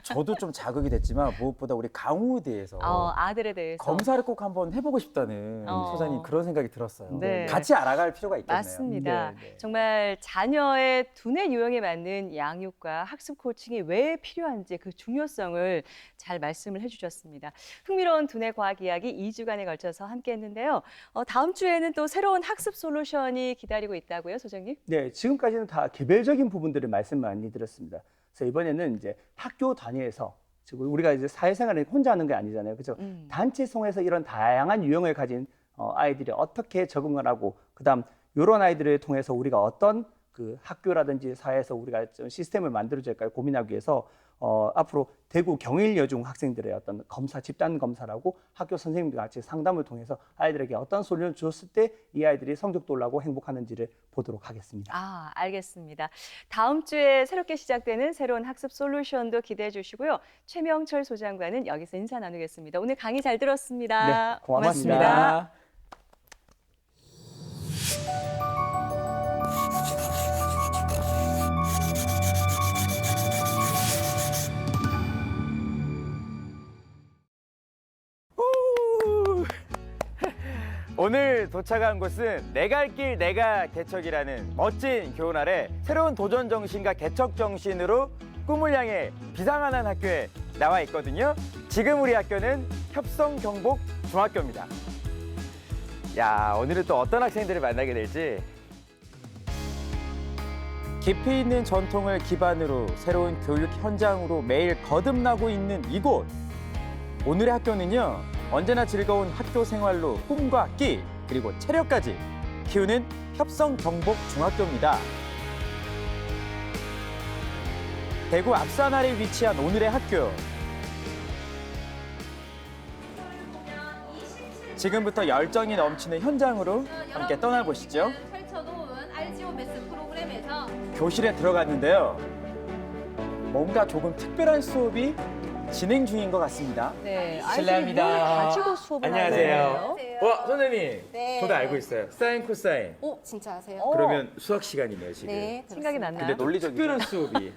C: 저도 좀 자극이 됐지만 무엇보다 우리 강호에 대해서
A: 아들에 대해서.
C: 검사를 꼭 한번 해보고 싶다는 소장님 그런 생각이 들었어요.
A: 네.
C: 같이 알아갈 필요가 있겠네요.
A: 맞습니다.
B: 네, 네.
A: 정말 자녀의 두뇌 유형에 맞는 양육과 학습 코칭이 왜 필요한지 그 중요성을 잘 말씀을 해주셨습니다. 흥미로운 두뇌 과학 이야기 2주간에 걸쳐서 함께했는데요. 다음 주에는 또 새로운 학습 솔루션이 기다리고 있다고요, 소장님?
B: 네, 지금까지는 다 개별적인 부분들을 말씀 많이 드렸습니다. 그래서 이번에는 이제 학교 단위에서 지금 우리가 이제 사회생활을 혼자 하는 게 아니잖아요, 그렇죠? 단체 속에서 이런 다양한 유형을 가진 아이들이 어떻게 적응을 하고, 그다음 이런 아이들을 통해서 우리가 어떤 그 학교라든지 사회에서 우리가 좀 시스템을 만들어줘야 할까 고민하기 위해서 앞으로 대구 경일여중 학생들의 어떤 검사, 집단 검사라고 학교 선생님들과 같이 상담을 통해서 아이들에게 어떤 소리를 줬을 때 이 아이들이 성적도 올라가고 행복하는지를 보도록 하겠습니다.
A: 아, 알겠습니다. 다음 주에 새롭게 시작되는 새로운 학습 솔루션도 기대해 주시고요. 최명철 소장과는 여기서 인사 나누겠습니다. 오늘 강의 잘 들었습니다.
B: 네, 고맙습니다.
C: 오늘 도착한 곳은 내 갈 길 내가 개척이라는 멋진 교훈 아래 새로운 도전 정신과 개척 정신으로 꿈을 향해 비상하는 학교에 나와 있거든요. 지금 우리 학교는 협성경복 중학교입니다. 야, 오늘은 또 어떤 학생들을 만나게 될지. 깊이 있는 전통을 기반으로 새로운 교육 현장으로 매일 거듭나고 있는 이곳. 오늘의 학교는요, 언제나 즐거운 학교 생활로 꿈과 끼, 그리고 체력까지 키우는 협성경복중학교입니다. 대구 앞산 아래 위치한 오늘의 학교. 지금부터 열정이 넘치는 현장으로 함께 떠나보시죠.
D: 펼쳐놓은 RGO 매스 프로그램에서
C: 교실에 들어갔는데요. 뭔가 조금 특별한 수업이 진행 중인 것 같습니다.
A: 네,
C: 실례합니다.
A: 아이들이 뭘 가지고 수업을
C: 안녕하세요.
A: 하나요?
C: 와, 선생님.
D: 네.
C: 저도 알고 있어요. 사인, 코사인.
D: 오 진짜 아세요?
C: 그러면 수학 시간이네요, 지금.
D: 네,
A: 생각이
D: 그렇습니다.
A: 났나요?
C: 근데 논리적인 특별한 수업이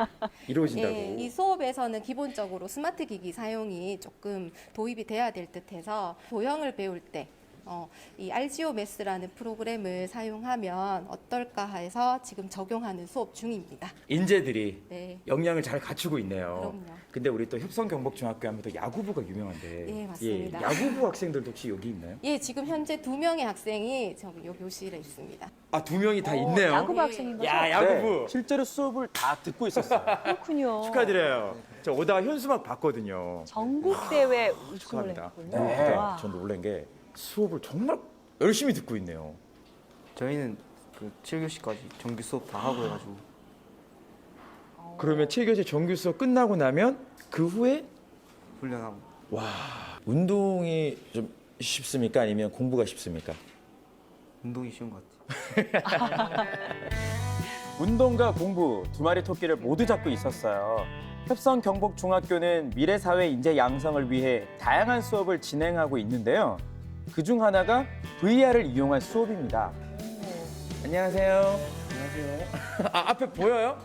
C: 이루어진다고.
D: 예, 이 수업에서는 기본적으로 스마트 기기 사용이 조금 도입이 돼야 될 듯해서 도형을 배울 때 이 RGO 매스라는 프로그램을 사용하면 어떨까 해서 지금 적용하는 수업 중입니다.
C: 인재들이
D: 네.
C: 역량을 잘 갖추고 있네요.
D: 그럼요.
C: 근데 우리 또 협성경복중학교 하면 또 야구부가 유명한데.
D: 예, 맞습니다.
C: 야구부 학생들도 혹시 여기 있나요?
D: 예, 지금 현재 2명의 학생이 저기 요 교실에 있습니다.
C: 아, 2명이 다 있네요.
A: 야구부 학생인 거죠?
C: 야, 야구부. 실제로 수업을 다 듣고 있었어요.
A: 그렇군요.
C: 축하드려요. 저 오다가 현수막 봤거든요.
A: 전국 대회 우승을
C: 축하합니다.
A: 했군요.
C: 네.
A: 와.
C: 전 놀란 게 수업을 정말 열심히 듣고 있네요.
E: 저희는 그 7교시까지 정규 수업 다 하고 해가지고
C: 그러면 7교시 정규 수업 끝나고 나면 그 후에
E: 훈련하고
C: 운동이 좀 쉽습니까? 아니면 공부가 쉽습니까?
E: 운동이 쉬운 것 같아요.
C: 운동과 공부 두 마리 토끼를 모두 잡고 있었어요. 협성경복중학교는 미래사회 인재 양성을 위해 다양한 수업을 진행하고 있는데요. 그중 하나가 VR을 이용한 수업입니다. 안녕하세요.
E: 안녕하세요.
C: 앞에 보여요?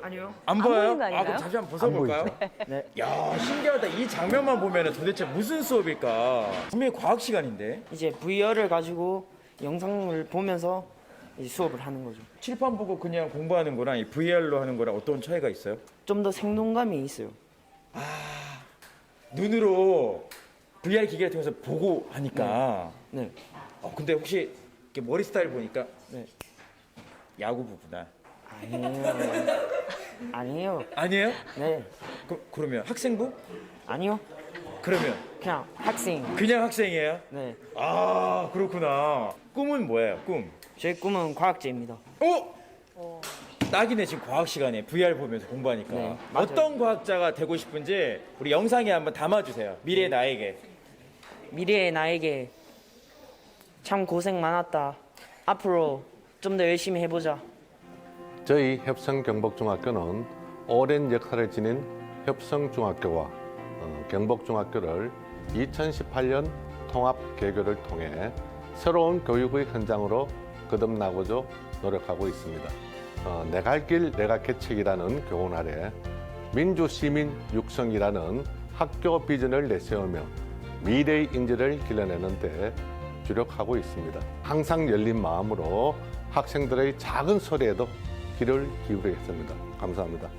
E: 아니요.
C: 안
A: 안
C: 보여요?
A: 보이는 거 아닌가요?
C: 그럼 잠시 한번 벗어볼까요?
E: 네.
C: 야, 신기하다. 이 장면만 보면 도대체 무슨 수업일까? 분명히 과학 시간인데.
E: 이제 VR을 가지고 영상을 보면서 이제 수업을 하는 거죠.
C: 칠판 보고 그냥 공부하는 거랑 이 VR로 하는 거랑 어떤 차이가 있어요?
E: 좀 더 생동감이 있어요.
C: 눈으로 VR 기계를 통해서 보고 하니까.
E: 네.
C: 근데 혹시 이렇게 머리 스타일 보니까
E: 네.
C: 야구부구나.
E: 아니에요. 아니에요.
C: 아니에요?
E: 네.
C: 그러면 학생부?
E: 아니요.
C: 그러면
E: 그냥 학생.
C: 그냥 학생이에요?
E: 네.
C: 아, 그렇구나. 꿈은 뭐예요? 꿈?
E: 제 꿈은 과학자입니다.
C: 딱이네. 지금 과학 시간에 VR 보면서 공부하니까.
E: 네, 맞아요.
C: 어떤 과학자가 되고 싶은지 우리 영상에 한번 담아주세요. 미래의 나에게.
E: 미래의 나에게 참 고생 많았다. 앞으로 좀 더 열심히 해보자.
F: 저희 협성경복중학교는 오랜 역사를 지닌 협성중학교와 경복중학교를 2018년 통합 개교를 통해 새로운 교육의 현장으로 거듭나고자 노력하고 있습니다. 내 갈 길 내가 개척이라는 교훈 아래 민주시민 육성이라는 학교 비전을 내세우며 미래의 인재를 길러내는 데 주력하고 있습니다. 항상 열린 마음으로 학생들의 작은 소리에도 귀를 기울이겠습니다. 감사합니다.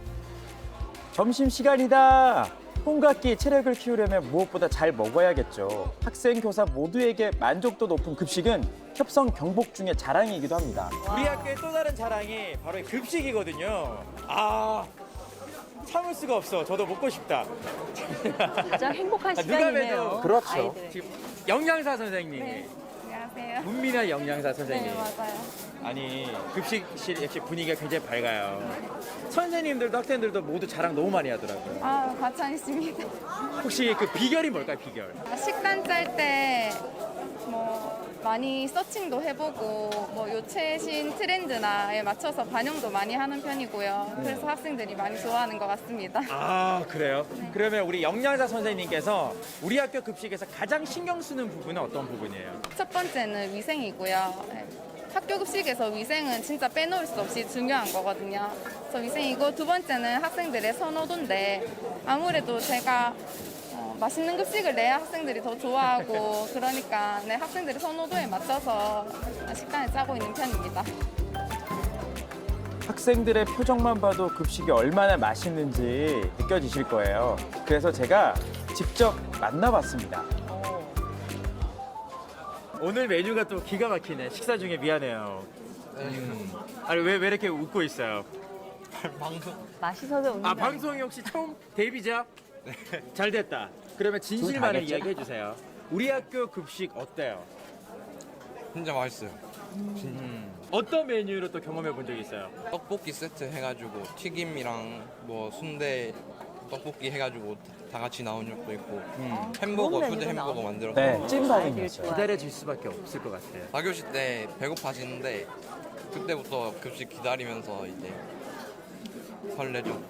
C: 점심시간이다. 꿈과 끼, 체력을 키우려면 무엇보다 잘 먹어야겠죠. 학생, 교사 모두에게 만족도 높은 급식은 협성 경복중의 자랑이기도 합니다. 우리 학교의 또 다른 자랑이 바로 이 급식이거든요. 참을 수가 없어. 저도 먹고 싶다.
A: 가장 행복한
C: 누가
A: 시간이네요.
C: 봬도 그렇죠.
A: 아이들.
C: 지금 영양사 선생님이
D: 안녕하세요.
C: 문민아 영양사 선생님.
D: 네, 맞아요.
C: 아니 급식실 역시 분위기가 굉장히 밝아요. 선생님들도 학생들도 모두 자랑 너무 많이 하더라고요.
D: 아, 과찬이십니다.
C: 혹시 그 비결이 뭘까요, 비결?
D: 식단 짤 때 뭐 많이 서칭도 해보고 뭐 요 최신 트렌드나에 맞춰서 반영도 많이 하는 편이고요. 그래서 학생들이 많이 좋아하는 것 같습니다.
C: 아 그래요? 그러면 우리 영양사 선생님께서 우리 학교 급식에서 가장 신경 쓰는 부분은 어떤 부분이에요?
D: 첫 번째는 위생이고요. 네. 학교 급식에서 위생은 진짜 빼놓을 수 없이 중요한 거거든요. 그래서 위생이고 두 번째는 학생들의 선호도인데 아무래도 제가 맛있는 급식을 내야 학생들이 더 좋아하고 그러니까 네, 학생들의 선호도에 맞춰서 식단을 짜고 있는 편입니다.
C: 학생들의 표정만 봐도 급식이 얼마나 맛있는지 느껴지실 거예요. 그래서 제가 직접 만나봤습니다. 오늘 메뉴가 또 기가 막히네. 식사 중에 미안해요. 아니 왜 이렇게 웃고 있어요?
A: 맛있어서 웃는
C: 아
A: 거 아니에요?
C: 방송이 혹시 처음 데뷔작? 잘 됐다. 그러면 진실만을 이야기해 주세요. 우리 학교 급식 어때요?
G: 진짜 맛있어요.
C: 어떤 메뉴로 또 경험해 본 적 있어요?
G: 떡볶이 세트 해가지고 튀김이랑 뭐 순대 떡볶이 해가지고 다 같이 나온 적도 있고 햄버거
A: 좋은
G: 수제
A: 메뉴가
G: 햄버거
A: 나오네.
G: 만들어서
C: 네,
A: 아이들
C: 찐반응이었어요.
A: 좋아해.
C: 기다려질 수밖에 없을 것 같아요.
G: 4교시 때 배고파지는데 그때부터 급식 기다리면서 이제 설레죠.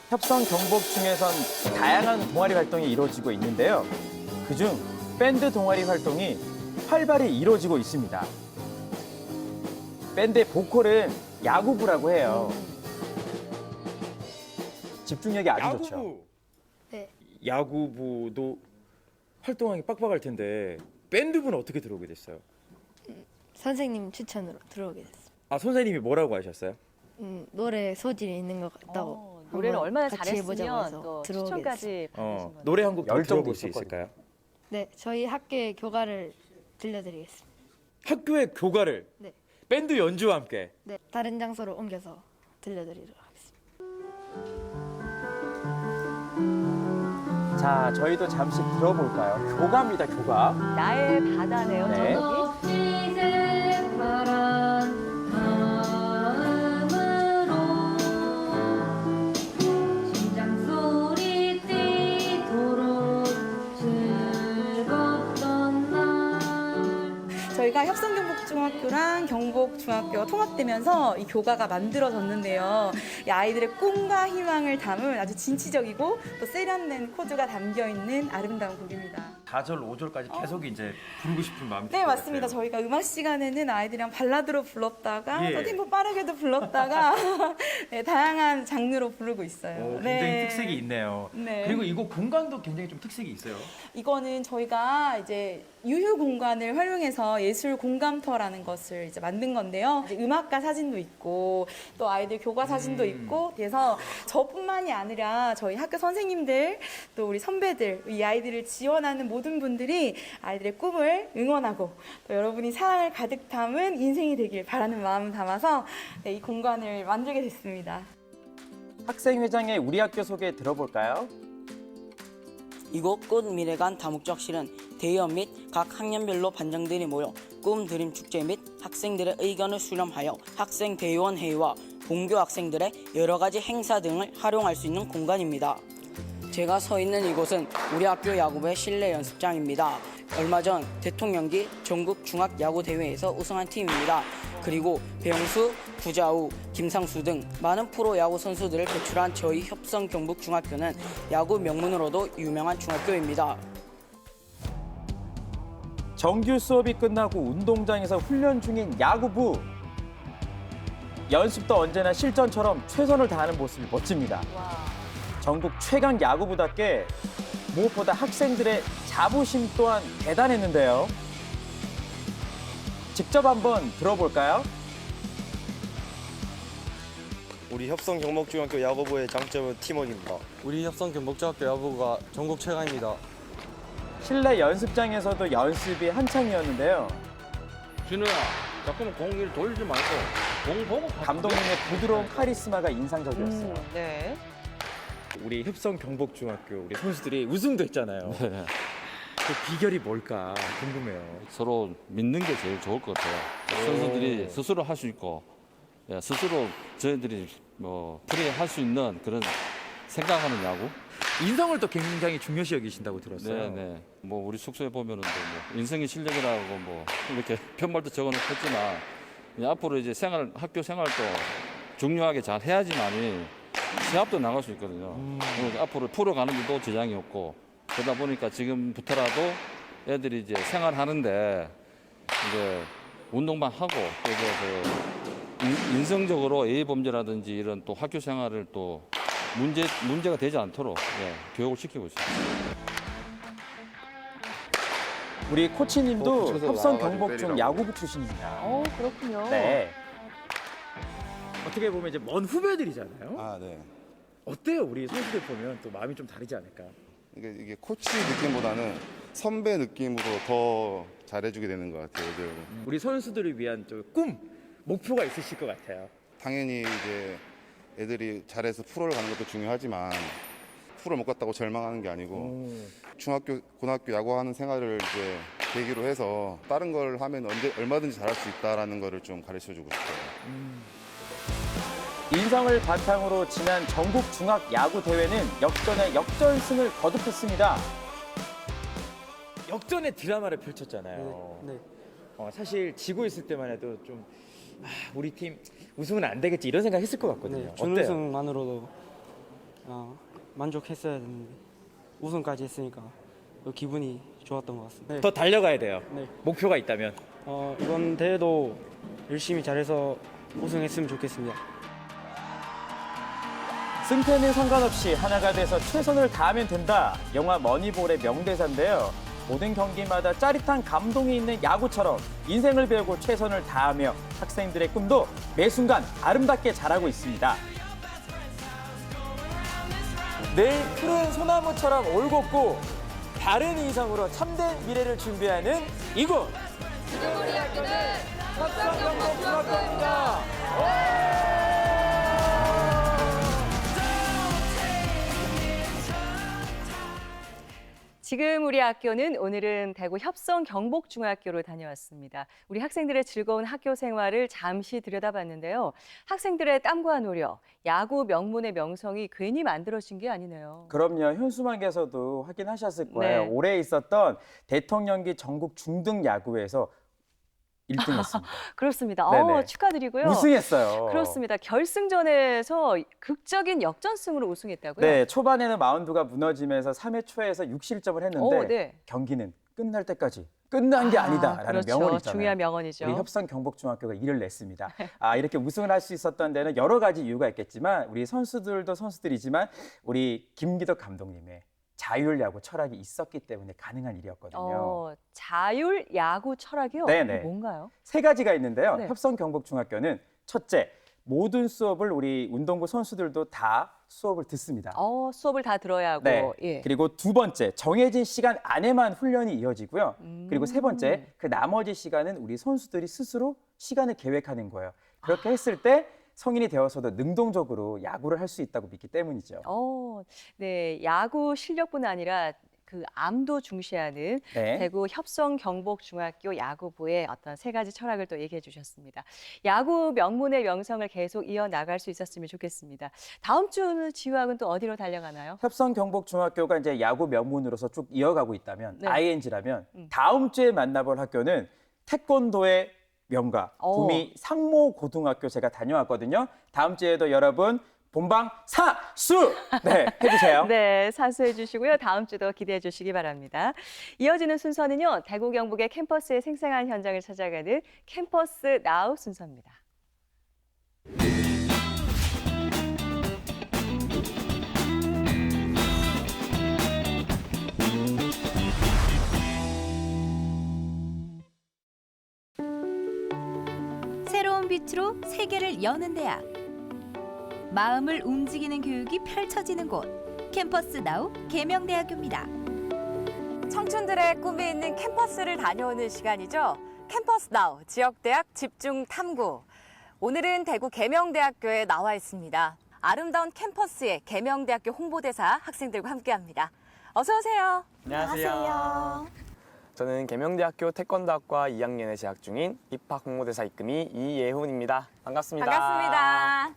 C: 협성 경복중에선 다양한 동아리 활동이 이루어지고 있는데요. 그중 밴드 동아리 활동이 활발히 이루어지고 있습니다. 밴드의 보컬은 야구부라고 해요. 집중력이 아주 좋죠.
H: 네.
C: 야구부도 활동하기 빡빡할 텐데 밴드부는 어떻게 들어오게 됐어요?
H: 선생님 추천으로 들어오게 됐어요.
C: 아 선생님이 뭐라고 하셨어요?
H: 노래 소질이 있는 것 같다고.
A: 노래를 얼마나
H: 같이 해보자고
A: 잘했으면
H: 해서
A: 또
H: 들어오게 됐어요.
A: 추천까지 받으신 거예요.
C: 노래 한 곡 더
B: 열정도
C: 들어볼 수
B: 있었거든요.
C: 있을까요?
H: 네, 저희 학교의 교가를 들려드리겠습니다.
C: 학교의 교가를
H: 네.
C: 밴드 연주와 함께.
H: 네, 다른 장소로 옮겨서 들려드리도록 하겠습니다.
C: 자, 저희도 잠시 들어볼까요? 교가입니다, 교가.
A: 나의 바다네요,
C: 네.
A: 제목이.
I: 저희가 협성경복중학교랑 경복중학교가 통합되면서 이 교가가 만들어졌는데요. 이 아이들의 꿈과 희망을 담은 아주 진취적이고 또 세련된 코드가 담겨있는 아름다운 곡입니다.
C: 4절, 5절까지 계속 이제 부르고 싶은 마음이
I: 네,
C: 들 것
I: 맞습니다.
C: 같아요.
I: 저희가 음악 시간에는 아이들이랑 발라드로 불렀다가
C: 예.
I: 또 템포 빠르게도 불렀다가 네, 다양한 장르로 부르고 있어요.
C: 굉장히 특색이 있네요.
I: 네.
C: 그리고 이거 공간도 굉장히 좀 특색이 있어요.
I: 이거는 저희가 이제 유휴 공간을 활용해서 예술 공감터라는 것을 이제 만든 건데요. 이제 음악가 사진도 있고 또 아이들 교과 사진도 있고 그래서 저뿐만이 아니라 저희 학교 선생님들 또 우리 선배들 이 아이들을 지원하는 모든 분들이 아이들의 꿈을 응원하고 또 여러분이 사랑을 가득 담은 인생이 되길 바라는 마음을 담아서 네, 이 공간을 만들게 됐습니다.
C: 학생회장의 우리 학교 소개 들어볼까요?
J: 이곳 꽃미래관 다목적실은 대의원 및 각 학년별로 반장들이 모여 꿈 드림 축제 및 학생들의 의견을 수렴하여 학생 대의원 회의와 본교 학생들의 여러 가지 행사 등을 활용할 수 있는 공간입니다. 제가 서 있는 이곳은 우리 학교 야구부의 실내 연습장입니다. 얼마 전 대통령기 전국 중학 야구 대회에서 우승한 팀입니다. 그리고 배영수, 구자우, 김상수 등 많은 프로 야구 선수들을 배출한 저희 협성 경북중학교는 야구 명문으로도 유명한 중학교입니다.
C: 정규 수업이 끝나고 운동장에서 훈련 중인 야구부. 연습도 언제나 실전처럼 최선을 다하는 모습이 멋집니다. 전국 최강 야구부답게 무엇보다 학생들의 자부심 또한 대단했는데요. 직접 한번 들어볼까요?
K: 우리 협성 경복중학교 야구부의 장점은 팀워크입니다.
E: 우리 협성 경복중학교 야구부가 전국 최강입니다.
C: 실내 연습장에서도 연습이 한창이었는데요.
L: 진우야, 자꾸만 공을 돌리지 말고 공 보고
C: 감독님의 부드러운 카리스마가 인상적이었어요.
A: 네.
C: 우리 협성 경복중학교 우리 선수들이 우승도 했잖아요. 그 비결이 뭘까 궁금해요.
L: 서로 믿는 게 제일 좋을 것 같아요. 선수들이 스스로 할 수 있고 스스로 저희들이 뭐 플레이할 수 있는 그런 생각하는 야구.
C: 인성을 또 굉장히 중요시 여기신다고 들었어요.
L: 네. 뭐 우리 숙소에 보면은 뭐 인성이 실력이라고 뭐 이렇게 편말도 적어놓겠지만 앞으로 이제 학교 생활도 중요하게 잘 해야지만이 시합도 나갈 수 있거든요. 그래서 앞으로 프로 가는 데도 지장이 없고 그러다 보니까 지금부터라도 애들이 이제 생활하는데 이제 운동만 하고 또 이제 인성적으로 예의 범죄라든지 이런 또 학교 생활을 또 문제가 되지 않도록 교육을 시키고 있습니다.
C: 우리 코치님도 협성 경복중 야구부 출신입니다.
A: 그렇군요.
C: 네. 어떻게 보면 이제 먼 후배들이잖아요.
M: 아, 네.
C: 어때요? 우리 선수들 보면 또 마음이 좀 다르지 않을까?
M: 이게 코치 느낌보다는 선배 느낌으로 더 잘해주게 되는 것 같아요. 애들은.
C: 우리 선수들을 위한 꿈, 목표가 있으실 것 같아요.
M: 당연히 이제 애들이 잘해서 프로를 가는 것도 중요하지만 프로 못 갔다고 절망하는 게 아니고 중학교, 고등학교 야구하는 생활을 이제 계기로 해서 다른 걸 하면 얼마든지 잘할 수 있다라는 거를 좀 가르쳐주고 싶어요.
C: 인성을 바탕으로 지난 전국 중학 야구 대회는 역전의 역전승을 거듭했습니다. 역전의 드라마를 펼쳤잖아요.
E: 네.
C: 사실 지고 있을 때만 해도 좀 우리 팀 우승은 안 되겠지 이런 생각했을 것 같거든요.
E: 네, 준우승만으로도 만족했어야 했는데 우승까지 했으니까 기분이 좋았던 것 같습니다.
C: 더 달려가야 돼요.
E: 네.
C: 목표가 있다면.
E: 이번 대회도 열심히 잘해서 우승했으면 좋겠습니다.
C: 승패는 상관없이 하나가 돼서 최선을 다하면 된다. 영화 머니볼의 명대사인데요. 모든 경기마다 짜릿한 감동이 있는 야구처럼 인생을 배우고 최선을 다하며 학생들의 꿈도 매 순간 아름답게 자라고 있습니다. 내일 푸른 소나무처럼 올곧고 바른 이상으로 참된 미래를 준비하는 이곳! 지금 우리 학교는 협성경복중학교입니다.
A: 지금 우리 학교는 오늘은 대구 협성 경복중학교로 다녀왔습니다. 우리 학생들의 즐거운 학교 생활을 잠시 들여다봤는데요. 학생들의 땀과 노력, 야구 명문의 명성이 괜히 만들어진 게 아니네요.
C: 그럼요. 현수막에서도 확인하셨을 거예요.
A: 네.
C: 올해 있었던 대통령기 전국 중등 야구에서 1등했습니다.
A: 그렇습니다.
C: 네네.
A: 축하드리고요.
C: 우승했어요.
A: 그렇습니다. 결승전에서 극적인 역전승으로 우승했다고요?
C: 네, 초반에는 마운드가 무너지면서 3회 초에서 6실점을 했는데
A: 네.
C: 경기는 끝날 때까지 끝난 게 아니다라는
A: 그렇죠.
C: 명언이 있잖아요.
A: 중요한 명언이죠.
C: 우리 협성 경복중학교가 이를 냈습니다. 이렇게 우승을 할 수 있었던 데는 여러 가지 이유가 있겠지만 우리 선수들도 선수들이지만 우리 김기덕 감독님의 자율 야구 철학이 있었기 때문에 가능한 일이었거든요.
A: 자율 야구 철학이요?
C: 네네.
A: 뭔가요?
C: 3가지가 있는데요.
A: 네.
C: 협성 경복중학교는 첫째, 모든 수업을 우리 운동부 선수들도 다 수업을 듣습니다.
A: 수업을 다 들어야 하고.
C: 네.
A: 예.
C: 그리고 두 번째, 정해진 시간 안에만 훈련이 이어지고요. 그리고 세 번째, 그 나머지 시간은 우리 선수들이 스스로 시간을 계획하는 거예요. 그렇게 했을 때 성인이 되어서도 능동적으로 야구를 할 수 있다고 믿기 때문이죠.
A: 네, 야구 실력뿐 아니라 그 암도 중시하는
C: 네.
A: 대구 협성 경복중학교 야구부의 어떤 3가지 철학을 또 얘기해 주셨습니다. 야구 명문의 명성을 계속 이어나갈 수 있었으면 좋겠습니다. 다음 주는 지휘학은 또 어디로 달려가나요?
C: 협성 경복중학교가 이제 야구 명문으로서 쭉 이어가고 있다면
A: 네.
C: ING라면 다음 주에 만나볼 학교는 태권도의 명가 구미 상모고등학교 제가 다녀왔거든요. 다음 주에도 여러분 본방 사수 해주세요.
A: 네, 사수해 주시고요. 다음 주도 기대해 주시기 바랍니다. 이어지는 순서는요. 대구 경북의 캠퍼스의 생생한 현장을 찾아가는 캠퍼스 나우 순서입니다.
N: 새로운 빛으로 세계를 여는 대학. 마음을 움직이는 교육이 펼쳐지는 곳. 캠퍼스 나우 계명대학교입니다.
A: 청춘들의 꿈이 있는 캠퍼스를 다녀오는 시간이죠. 캠퍼스 나우 지역대학 집중 탐구. 오늘은 대구 계명대학교에 나와 있습니다. 아름다운 캠퍼스의 계명대학교 홍보대사 학생들과 함께합니다. 어서 오세요.
O: 안녕하세요. 저는 계명대학교 태권도학과 2학년에 재학 중인 입학 홍보대사 이금희 이예훈입니다. 반갑습니다.
A: 반갑습니다.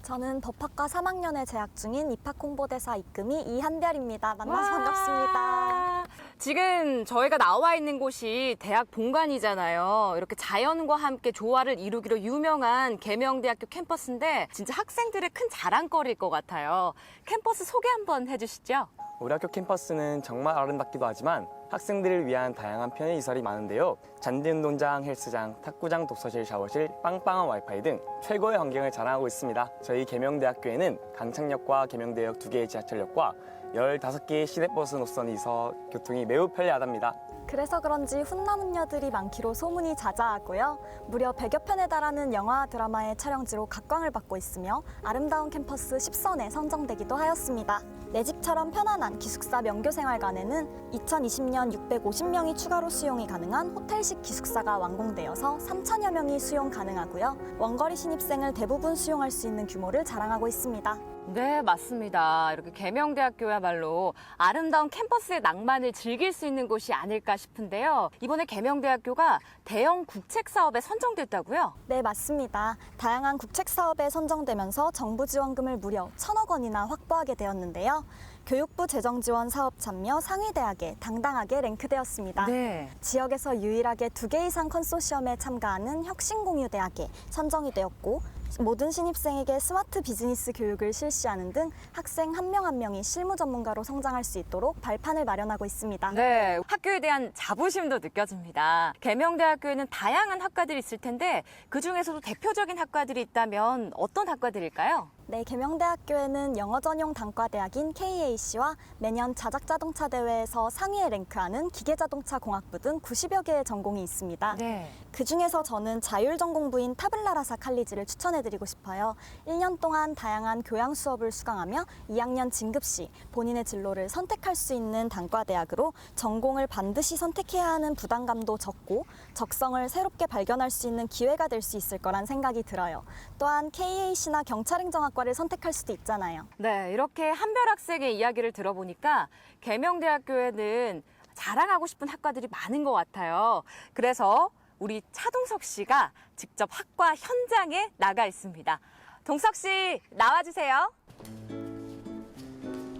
P: 저는 법학과 3학년에 재학 중인 입학 홍보대사 이금희 이한별입니다. 만나서 반갑습니다.
A: 지금 저희가 나와 있는 곳이 대학 본관이잖아요. 이렇게 자연과 함께 조화를 이루기로 유명한 계명대학교 캠퍼스인데 진짜 학생들의 큰 자랑거리일 것 같아요. 캠퍼스 소개 한번 해주시죠.
O: 우리 학교 캠퍼스는 정말 아름답기도 하지만 학생들을 위한 다양한 편의시설이 많은데요. 잔디운동장, 헬스장, 탁구장, 독서실, 샤워실, 빵빵한 와이파이 등 최고의 환경을 자랑하고 있습니다. 저희 계명대학교에는 강창역과 계명대역 2개의 지하철역과 15개의 시내버스 노선이 있어 교통이 매우 편리하답니다.
P: 그래서 그런지 훈남훈녀들이 많기로 소문이 자자하고요. 무려 100여 편에 달하는 영화, 드라마의 촬영지로 각광을 받고 있으며 아름다운 캠퍼스 10선에 선정되기도 하였습니다. 내 집처럼 편안한 기숙사 명교생활관에는 2020년 650명이 추가로 수용이 가능한 호텔식 기숙사가 완공되어서 3,000여 명이 수용 가능하고요. 원거리 신입생을 대부분 수용할 수 있는 규모를 자랑하고 있습니다.
A: 네, 맞습니다. 이렇게 계명대학교야말로 아름다운 캠퍼스의 낭만을 즐길 수 있는 곳이 아닐까 싶은데요. 이번에 계명대학교가 대형 국책 사업에 선정됐다고요?
P: 네, 맞습니다. 다양한 국책 사업에 선정되면서 정부 지원금을 무려 1,000억 원이나 확보하게 되었는데요. 교육부 재정지원 사업 참여 상위대학에 당당하게 랭크되었습니다.
A: 네.
P: 지역에서 유일하게 2개 이상 컨소시엄에 참가하는 혁신공유대학에 선정이 되었고 모든 신입생에게 스마트 비즈니스 교육을 실시하는 등 학생 한 명 한 명이 실무 전문가로 성장할 수 있도록 발판을 마련하고 있습니다.
A: 네, 학교에 대한 자부심도 느껴집니다. 계명대학교에는 다양한 학과들이 있을 텐데 그중에서도 대표적인 학과들이 있다면 어떤 학과들일까요?
P: 네, 계명대학교에는 영어 전용 단과대학인 KAC와 매년 자작자동차 대회에서 상위에 랭크하는 기계자동차공학부 등 90여 개의 전공이 있습니다.
A: 네.
P: 그중에서 저는 자율전공부인 타블라라사 칼리지를 추천해드리고 싶어요. 1년 동안 다양한 교양 수업을 수강하며 2학년 진급 시 본인의 진로를 선택할 수 있는 단과대학으로 전공을 반드시 선택해야 하는 부담감도 적고 적성을 새롭게 발견할 수 있는 기회가 될 수 있을 거란 생각이 들어요. 또한 KAC나 경찰행정학과를 선택할 수도 있잖아요.
A: 네, 이렇게 한별 학생의 이야기를 들어보니까 계명대학교에는 자랑하고 싶은 학과들이 많은 것 같아요. 그래서 우리 차동석 씨가 직접 학과 현장에 나가 있습니다. 동석 씨, 나와주세요.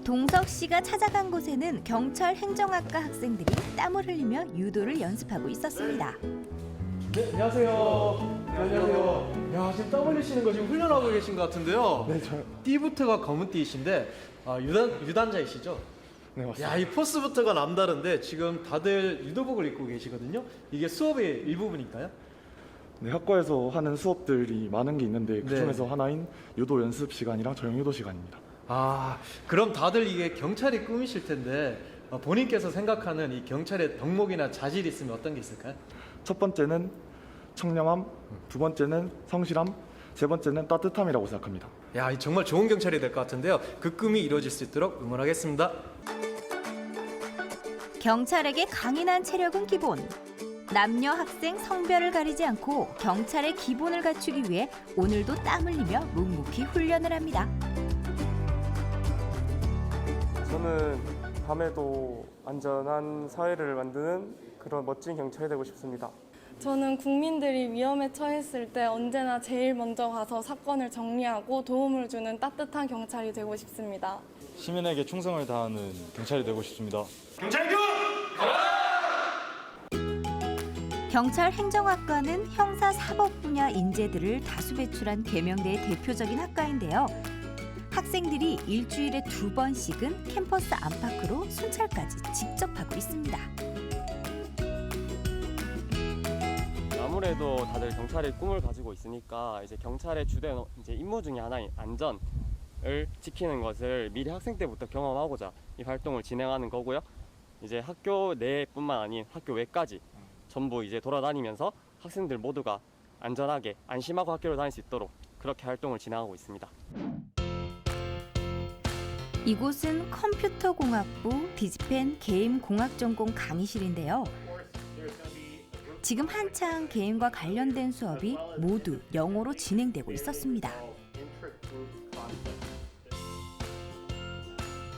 N: 동석 씨가 찾아간 곳에는 경찰 행정학과 학생들이 땀을 흘리며 유도를 연습하고 있었습니다.
Q: 네, 안녕하세요. 안녕하세요. 야, 지금 땀 흘리시는 거 지금 훈련하고 계신 것 같은데요. 네, 저. 띠부터가 검은 띠이신데 유단자이시죠? 네, 맞습니다. 야, 이 포스부터가 남다른데 지금 다들 유도복을 입고 계시거든요. 이게 수업의 일부분인가요?
R: 네, 학과에서 하는 수업들이 많은 게 있는데 그중에서
Q: 네.
R: 하나인 유도 연습 시간이랑 저녁 유도 시간입니다.
Q: 아, 그럼 다들 이게 경찰이 꿈이실 텐데 본인께서 생각하는 이 경찰의 덕목이나 자질이 있으면 어떤 게 있을까요?
R: 첫 번째는 청렴함, 두 번째는 성실함, 세 번째는 따뜻함이라고 생각합니다.
Q: 야, 정말 좋은 경찰이 될 것 같은데요. 그 꿈이 이루어질 수 있도록 응원하겠습니다.
N: 경찰에게 강인한 체력은 기본. 남녀 학생 성별을 가리지 않고 경찰의 기본을 갖추기 위해 오늘도 땀 흘리며 묵묵히 훈련을 합니다.
S: 저는 밤에도 안전한 사회를 만드는 그런 멋진 경찰이 되고 싶습니다.
T: 저는 국민들이 위험에 처했을 때 언제나 제일 먼저 가서 사건을 정리하고 도움을 주는 따뜻한 경찰이 되고 싶습니다.
U: 시민에게 충성을 다하는 경찰이 되고 싶습니다.
V: 경찰교!
N: 경찰 행정학과는 형사 사법 분야 인재들을 다수 배출한 계명대의 대표적인 학과인데요. 학생들이 일주일에 2번씩은 캠퍼스 안팎으로 순찰까지 직접 하고 있습니다.
S: 아무래도 다들 경찰의 꿈을 가지고 있으니까 이제 경찰의 주된 임무 중에 하나인 안전을 지키는 것을 미리 학생 때부터 경험하고자 이 활동을 진행하는 거고요. 이제 학교 내뿐만 아닌 학교 외까지 전부 이제 돌아다니면서 학생들 모두가 안전하게 안심하고 학교를 다닐 수 있도록 그렇게 활동을 진행하고 있습니다.
N: 이곳은 컴퓨터공학부 디지펜 게임공학 전공 강의실인데요. 지금 한창 게임과 관련된 수업이 모두 영어로 진행되고 있었습니다.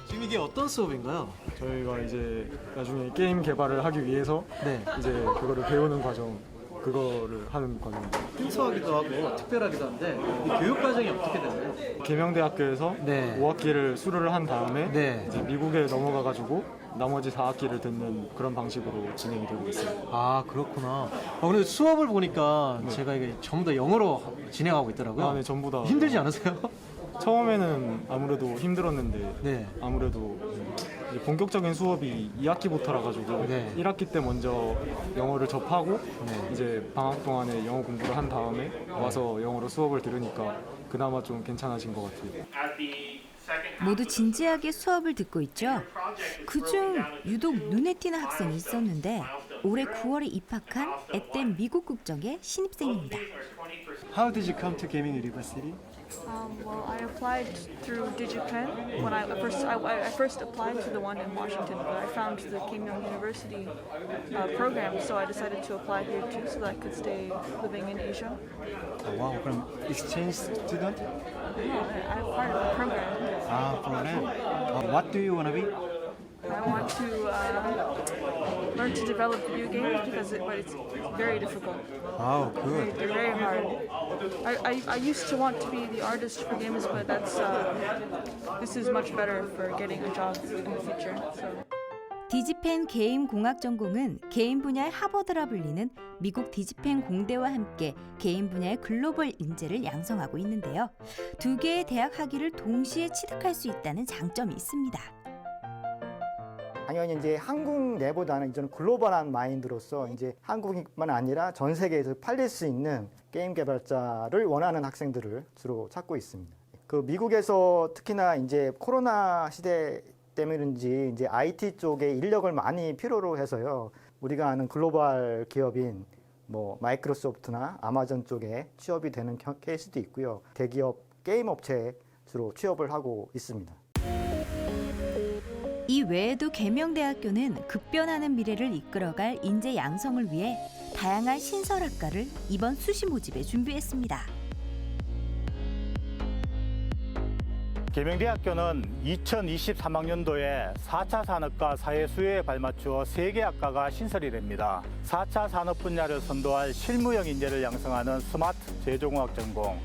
Q: 지금 이게 어떤 수업인가요?
R: 저희가 이제 나중에 게임 개발을 하기 위해서
Q: 네.
R: 이제 그거를 배우는 과정, 그거를 하는 과정입니다.
Q: 특수하기도 하고 특별하기도 한데 이 교육 과정이 어떻게 되나요?
R: 계명대학교에서
Q: 네.
R: 5학기를 수료를 한 다음에
Q: 네.
R: 이제 미국에 넘어가가지고 나머지 4학기를 듣는 그런 방식으로 진행이 되고 있어요.
Q: 아 그렇구나. 근데 수업을 보니까 제가 이게 전부 다 영어로 진행하고 있더라고요.
R: 아, 네, 전부 다.
Q: 힘들지 않으세요?
R: 처음에는 아무래도 힘들었는데
Q: 네.
R: 아무래도 이제 본격적인 수업이 2학기부터라 가지고
Q: 네.
R: 1학기 때 먼저 영어를 접하고
Q: 네.
R: 이제 방학 동안에 영어 공부를 한 다음에 와서 영어로 수업을 들으니까 그나마 좀 괜찮아진 것 같아요.
N: 모두 진지하게 수업을 듣고 있죠. 그중 유독 눈에 띄는 학생이 있었는데 올해 9월에 입학한 앳덴 미국 국적의 신입생입니다.
Q: How did you come to Gaming University?
F: Well, I applied through DigiPen. When I first applied to the one in Washington, but I found the Keimyung University program, so I decided to apply here too, so that I could stay living in Asia.
Q: 와우, 그럼 exchange student?
F: I'm part of the program.
Q: 아, program. What do you want to be?
F: I want to learn to develop video games but it's very difficult.
Q: Oh, good.
F: They're very hard. I used to want to be the artist for games, but this is much better for getting a job in the future. So.
N: 디지펜 게임 공학 전공은 게임 분야의 하버드라 불리는 미국 디지펜 공대와 함께 게임 분야의 글로벌 인재를 양성하고 있는데요. 두 개의 대학 학위를 동시에 취득할 수 있다는 장점이 있습니다.
V: 당연히 이제 한국 내보다는 이제는 글로벌한 마인드로서 이제 한국뿐만 아니라 전 세계에서 팔릴 수 있는 게임 개발자를 원하는 학생들을 주로 찾고 있습니다. 그 미국에서 특히나 이제 코로나 시대 때문인지 이제 IT 쪽에 인력을 많이 필요로 해서요. 우리가 아는 글로벌 기업인 뭐 마이크로소프트나 아마존 쪽에 취업이 되는 케이스도 있고요. 대기업 게임 업체에 주로 취업을 하고 있습니다.
N: 이 외에도 계명대학교는 급변하는 미래를 이끌어갈 인재 양성을 위해 다양한 신설학과를 이번 수시 모집에 준비했습니다.
W: 계명대학교는 2023학년도에 4차 산업과 사회 수요에 발맞추어 3개 학과가 신설이 됩니다. 4차 산업 분야를 선도할 실무형 인재를 양성하는 스마트 제조공학 전공,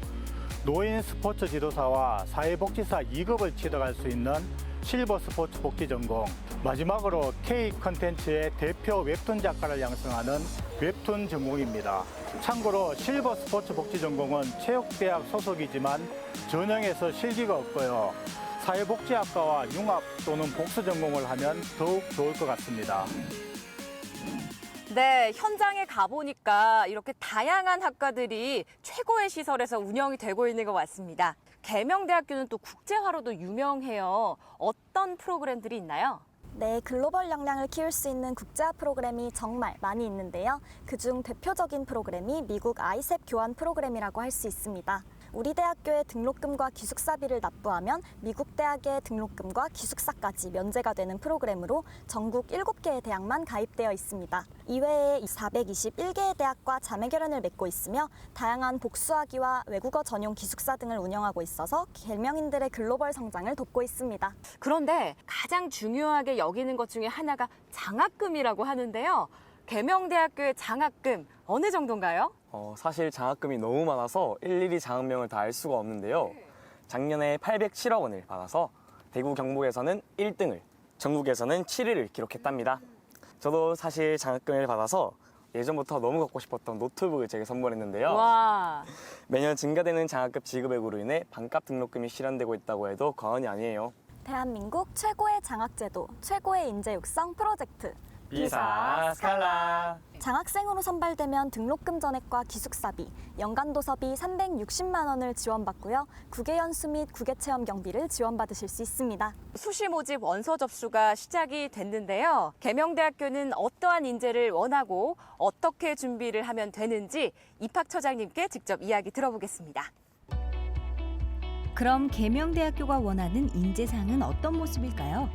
W: 노인 스포츠 지도사와 사회복지사 2급을 취득할 수 있는 실버 스포츠 복지 전공, 마지막으로 K 컨텐츠의 대표 웹툰 작가를 양성하는 웹툰 전공입니다. 참고로 실버 스포츠 복지 전공은 체육대학 소속이지만 전형에서 실기가 없고요. 사회복지학과와 융합 또는 복수 전공을 하면 더욱 좋을 것 같습니다.
A: 네, 현장에 가보니까 이렇게 다양한 학과들이 최고의 시설에서 운영이 되고 있는 것 같습니다. 계명대학교는 또 국제화로도 유명해요. 어떤 프로그램들이 있나요?
P: 네, 글로벌 역량을 키울 수 있는 국제화 프로그램이 정말 많이 있는데요. 그중 대표적인 프로그램이 미국 아이셉 교환 프로그램이라고 할 수 있습니다. 우리 대학교의 등록금과 기숙사비를 납부하면 미국 대학의 등록금과 기숙사까지 면제가 되는 프로그램으로 전국 7개의 대학만 가입되어 있습니다. 이외에 421개의 대학과 자매결연을 맺고 있으며 다양한 복수학위와 외국어 전용 기숙사 등을 운영하고 있어서 계명인들의 글로벌 성장을 돕고 있습니다.
A: 그런데 가장 중요하게 여기는 것 중에 하나가 장학금이라고 하는데요. 계명대학교의 장학금 어느 정도인가요?
O: 사실 장학금이 너무 많아서 일일이 장학명을 다 알 수가 없는데요. 작년에 807억 원을 받아서 대구 경북에서는 1등을, 전국에서는 7위를 기록했답니다. 저도 사실 장학금을 받아서 예전부터 너무 갖고 싶었던 노트북을 제게 선물했는데요.
A: 와.
O: 매년 증가되는 장학금 지급액으로 인해 반값 등록금이 실현되고 있다고 해도 과언이 아니에요.
P: 대한민국 최고의 장학제도, 최고의 인재 육성 프로젝트.
O: 비사 스칼라.
P: 장학생으로 선발되면 등록금 전액과 기숙사비, 연간 도서비 360만 원을 지원받고요. 국외 연수 및 국외 체험 경비를 지원받으실 수 있습니다.
A: 수시 모집 원서 접수가 시작이 됐는데요. 계명대학교는 어떠한 인재를 원하고 어떻게 준비를 하면 되는지 입학처장님께 직접 이야기 들어보겠습니다.
N: 그럼 계명대학교가 원하는 인재상은 어떤 모습일까요?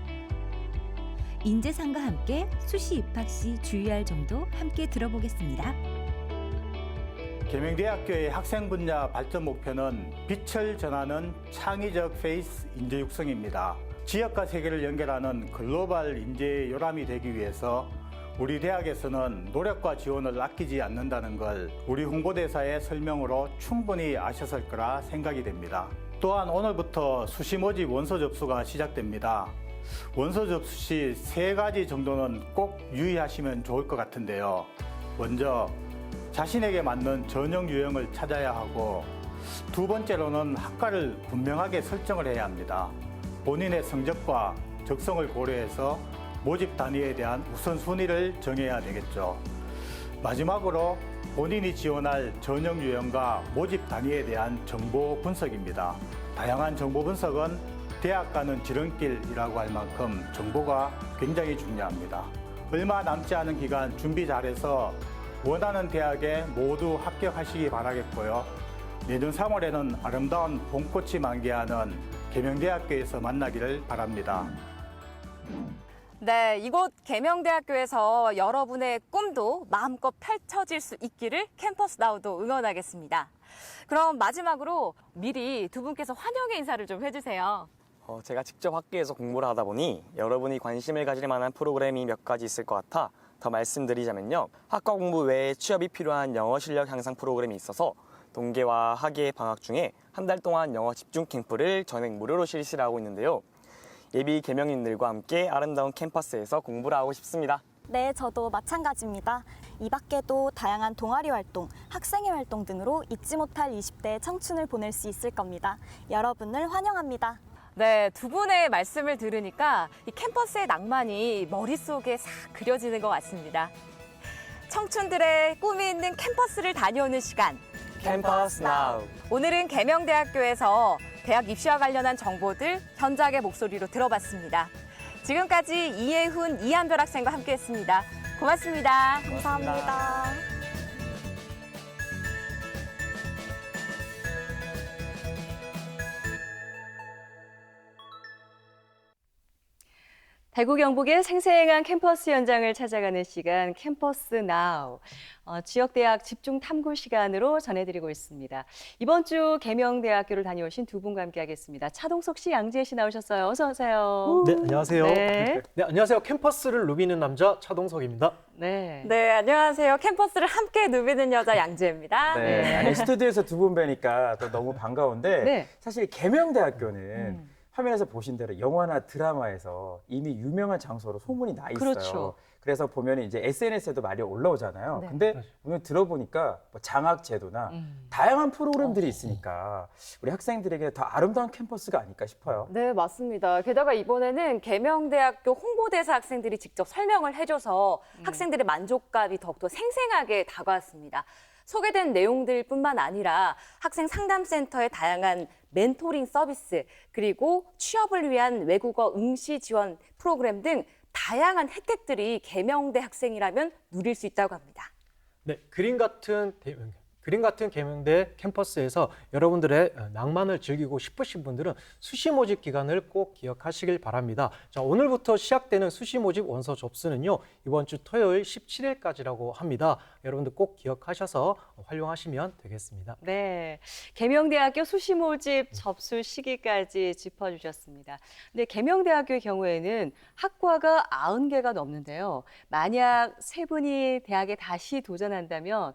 N: 인재상과 함께 수시 입학 시 주의할 점도 함께 들어보겠습니다.
W: 계명대학교의 학생 분야 발전 목표는 빛을 전하는 창의적 페이스 인재 육성입니다. 지역과 세계를 연결하는 글로벌 인재 요람이 되기 위해서 우리 대학에서는 노력과 지원을 아끼지 않는다는 걸 우리 홍보대사의 설명으로 충분히 아셨을 거라 생각이 됩니다. 또한 오늘부터 수시 모집 원서 접수가 시작됩니다. 원서 접수 시 3가지 정도는 꼭 유의하시면 좋을 것 같은데요. 먼저 자신에게 맞는 전형 유형을 찾아야 하고, 두 번째로는 학과를 분명하게 설정을 해야 합니다. 본인의 성적과 적성을 고려해서 모집 단위에 대한 우선순위를 정해야 되겠죠. 마지막으로 본인이 지원할 전형 유형과 모집 단위에 대한 정보 분석입니다. 다양한 정보 분석은 대학가는 지름길이라고 할 만큼 정보가 굉장히 중요합니다. 얼마 남지 않은 기간 준비 잘해서 원하는 대학에 모두 합격하시기 바라겠고요. 내년 3월에는 아름다운 봄꽃이 만개하는 계명대학교에서 만나기를 바랍니다.
A: 네, 이곳 계명대학교에서 여러분의 꿈도 마음껏 펼쳐질 수 있기를 캠퍼스 나우도 응원하겠습니다. 그럼 마지막으로 미리 두 분께서 환영의 인사를 좀 해주세요.
O: 제가 직접 학교에서 공부를 하다 보니 여러분이 관심을 가질 만한 프로그램이 몇 가지 있을 것 같아 더 말씀드리자면요. 학과 공부 외에 취업이 필요한 영어 실력 향상 프로그램이 있어서 동계와 학예 방학 중에 한 달 동안 영어 집중 캠프를 전액 무료로 실시를 하고 있는데요. 예비 계명인들과 함께 아름다운 캠퍼스에서 공부를 하고 싶습니다.
P: 네, 저도 마찬가지입니다. 이 밖에도 다양한 동아리 활동, 학생회 활동 등으로 잊지 못할 20대의 청춘을 보낼 수 있을 겁니다. 여러분을 환영합니다.
A: 네, 두 분의 말씀을 들으니까 이 캠퍼스의 낭만이 머릿속에 싹 그려지는 것 같습니다. 청춘들의 꿈이 있는 캠퍼스를 다녀오는 시간.
O: 캠퍼스 나우.
A: 오늘은 계명대학교에서 대학 입시와 관련한 정보들 현장의 목소리로 들어봤습니다. 지금까지 이예훈, 이한별 학생과 함께했습니다. 고맙습니다.
P: 감사합니다.
A: 대구 경북의 생생한 캠퍼스 현장을 찾아가는 시간 캠퍼스 나우. 지역대학 집중 탐구 시간으로 전해드리고 있습니다. 이번 주 계명대학교를 다녀오신 두 분과 함께하겠습니다. 차동석 씨, 양지혜 씨 나오셨어요. 어서 오세요.
Q: 네, 안녕하세요.
A: 네.
Q: 네, 안녕하세요. 캠퍼스를 누비는 남자 차동석입니다.
A: 네. 네, 안녕하세요. 캠퍼스를 함께 누비는 여자 양지혜입니다.
C: 네. 아니, 스튜디오에서 두 분 뵈니까 또 너무 반가운데
A: 네.
C: 사실 계명대학교는 화면에서 보신 대로 영화나 드라마에서 이미 유명한 장소로 소문이 나 있어요.
A: 그렇죠.
C: 그래서 보면 이제 SNS에도 많이 올라오잖아요.
A: 네.
C: 근데 오늘 들어보니까 뭐 장학 제도나 다양한 프로그램들이 있으니까 우리 학생들에게 더 아름다운 캠퍼스가 아닐까 싶어요.
A: 네, 맞습니다. 게다가 이번에는 계명대학교 홍보대사 학생들이 직접 설명을 해줘서 학생들의 만족감이 더욱더 생생하게 다가왔습니다. 소개된 내용들뿐만 아니라 학생 상담센터의 다양한 멘토링 서비스, 그리고 취업을 위한 외국어 응시 지원 프로그램 등 다양한 혜택들이 계명대 학생이라면 누릴 수 있다고 합니다.
Q: 네, 그림 같은 계명대 캠퍼스에서 여러분들의 낭만을 즐기고 싶으신 분들은 수시 모집 기간을 꼭 기억하시길 바랍니다. 자, 오늘부터 시작되는 수시 모집 원서 접수는요, 이번 주 토요일 17일까지라고 합니다. 여러분들 꼭 기억하셔서 활용하시면 되겠습니다.
A: 네, 계명대학교 수시 모집 접수 시기까지 짚어주셨습니다. 근데 계명대학교의 경우에는 학과가 90개가 넘는데요. 만약 세 분이 대학에 다시 도전한다면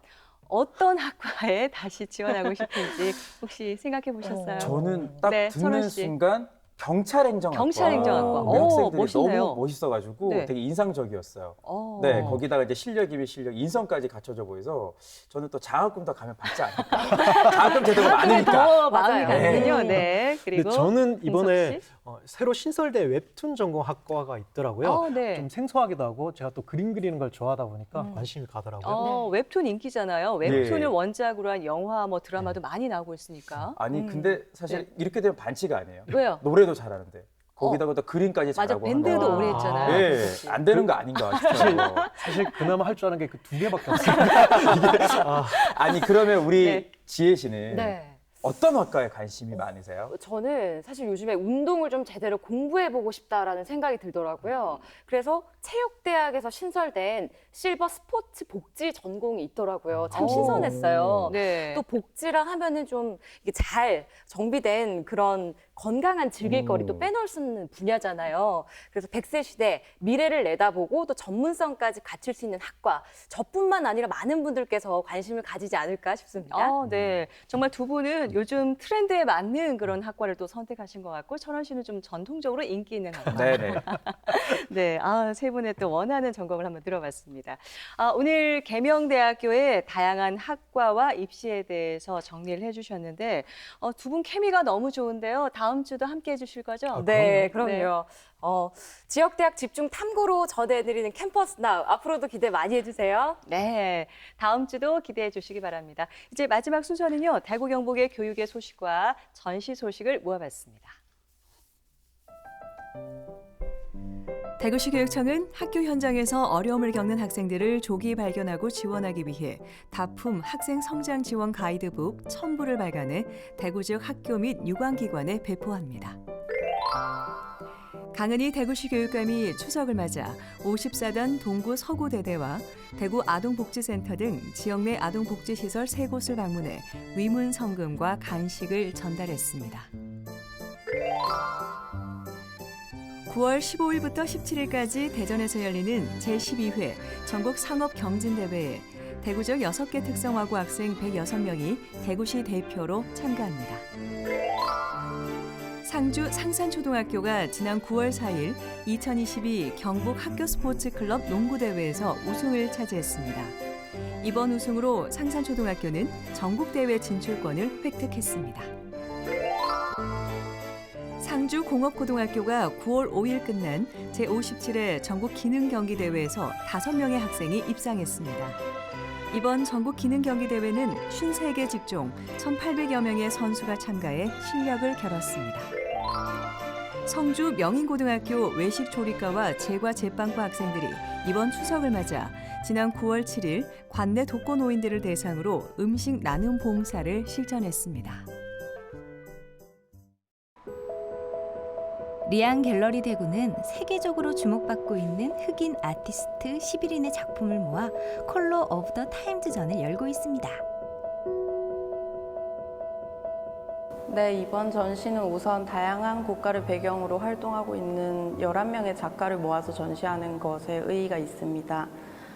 A: 어떤 학과에 다시 지원하고 싶은지 혹시 생각해 보셨어요?
C: 저는 딱
A: 네,
C: 듣는 순간 경찰행정학과.
A: 경찰행정학과.
C: 우리 학생들이
A: 멋있네요.
C: 너무 멋있어가지고
A: 네.
C: 되게 인상적이었어요. 네, 거기다가 이제 실력이면 실력, 인성까지 갖춰져 보여서 저는 또 장학금 더 가면 받지 않을까. 장학금 제도가 많으니까.
A: 더 마음이
C: 맞아요.
A: 가는군요. 네. 그리고
Q: 저는 이번에
A: 인석 씨?
Q: 새로 신설된 웹툰 전공 학과가 있더라고요.
A: 네.
Q: 좀 생소하기도 하고 제가 또 그림 그리는 걸 좋아하다 보니까 관심이 가더라고요.
A: 웹툰 인기잖아요.
C: 네.
A: 웹툰을 원작으로 한 영화, 뭐 드라마도 많이 나오고 있으니까.
C: 아니 근데 사실 이렇게 되면 반칙이 아니에요.
A: 왜요?
C: 노래도 잘하는데. 거기다가 또 그림까지
A: 맞아,
C: 잘하고
A: 밴드도
C: 하면.
A: 오래 했잖아요.
C: 네, 안 되는 거 아닌가 싶어요.
Q: 사실 그나마 할 줄 아는 게 그 2개밖에 없어요.
C: 아니 그러면 우리
A: 네.
C: 지혜 씨는
A: 네.
C: 어떤 학과에 관심이 많으세요?
A: 저는 사실 요즘에 운동을 좀 제대로 공부해보고 싶다라는 생각이 들더라고요. 그래서 체육대학에서 신설된 실버 스포츠 복지 전공이 있더라고요. 참 신선했어요.
C: 네.
A: 또 복지라 하면은 좀 이게 잘 정비된 그런 건강한 즐길거리도 빼놓을 수 없는 분야잖아요. 그래서 100세 시대 미래를 내다보고 또 전문성까지 갖출 수 있는 학과, 저뿐만 아니라 많은 분들께서 관심을 가지지 않을까 싶습니다. 네, 정말 두 분은 요즘 트렌드에 맞는 그런 학과를 또 선택하신 것 같고, 철원 씨는 좀 전통적으로 인기 있는 학과.
C: 네네.
A: 네, 세 분의 또 원하는 전공을 한번 들어봤습니다. 오늘 계명대학교의 다양한 학과와 입시에 대해서 정리를 해주셨는데 두 분 케미가 너무 좋은데요. 다음 주도 함께해 주실 거죠?
B: 네, 그럼요. 지역대학 집중 탐구로 전해드리는 캠퍼스 나우 앞으로도 기대 많이 해주세요.
A: 네, 다음 주도 기대해 주시기 바랍니다. 이제 마지막 순서는요. 대구 경북의 교육의 소식과 전시 소식을 모아봤습니다. 대구시 교육청은 학교 현장에서 어려움을 겪는 학생들을 조기 발견하고 지원하기 위해 다품 학생 성장 지원 가이드북 1000부를 발간해 대구 지역 학교 및 유관기관에 배포합니다. 강은희 대구시 교육감이 추석을 맞아 54단 동구 서구대대와 대구 아동복지센터 등 지역 내 아동복지시설 3곳을 방문해 위문성금과 간식을 전달했습니다. 9월 15일부터 17일까지 대전에서 열리는 제12회 전국 상업경진대회에 대구 지역 6개 특성화고 학생 106명이 대구시 대표로 참가합니다. 상주 상산초등학교가 지난 9월 4일 2022 경북 학교스포츠클럽 농구대회에서 우승을 차지했습니다. 이번 우승으로 상산초등학교는 전국대회 진출권을 획득했습니다. 상주공업고등학교가 9월 5일 끝난 제57회 전국기능경기대회에서 5명의 학생이 입상했습니다. 이번 전국기능경기대회는 53개 직종 1,800여 명의 선수가 참가해 실력을 겨뤘습니다. 성주 명인고등학교 외식조리과와 제과제빵과 학생들이 이번 추석을 맞아 지난 9월 7일 관내 독거노인들을 대상으로 음식 나눔 봉사를 실천했습니다.
N: 리안 갤러리 대구는 세계적으로 주목받고 있는 흑인 아티스트 11인의 작품을 모아 컬러 오브 더 타임즈전을 열고 있습니다.
D: 네, 이번 전시는 우선 다양한 국가를 배경으로 활동하고 있는 11명의 작가를 모아서 전시하는 것에 의의가 있습니다.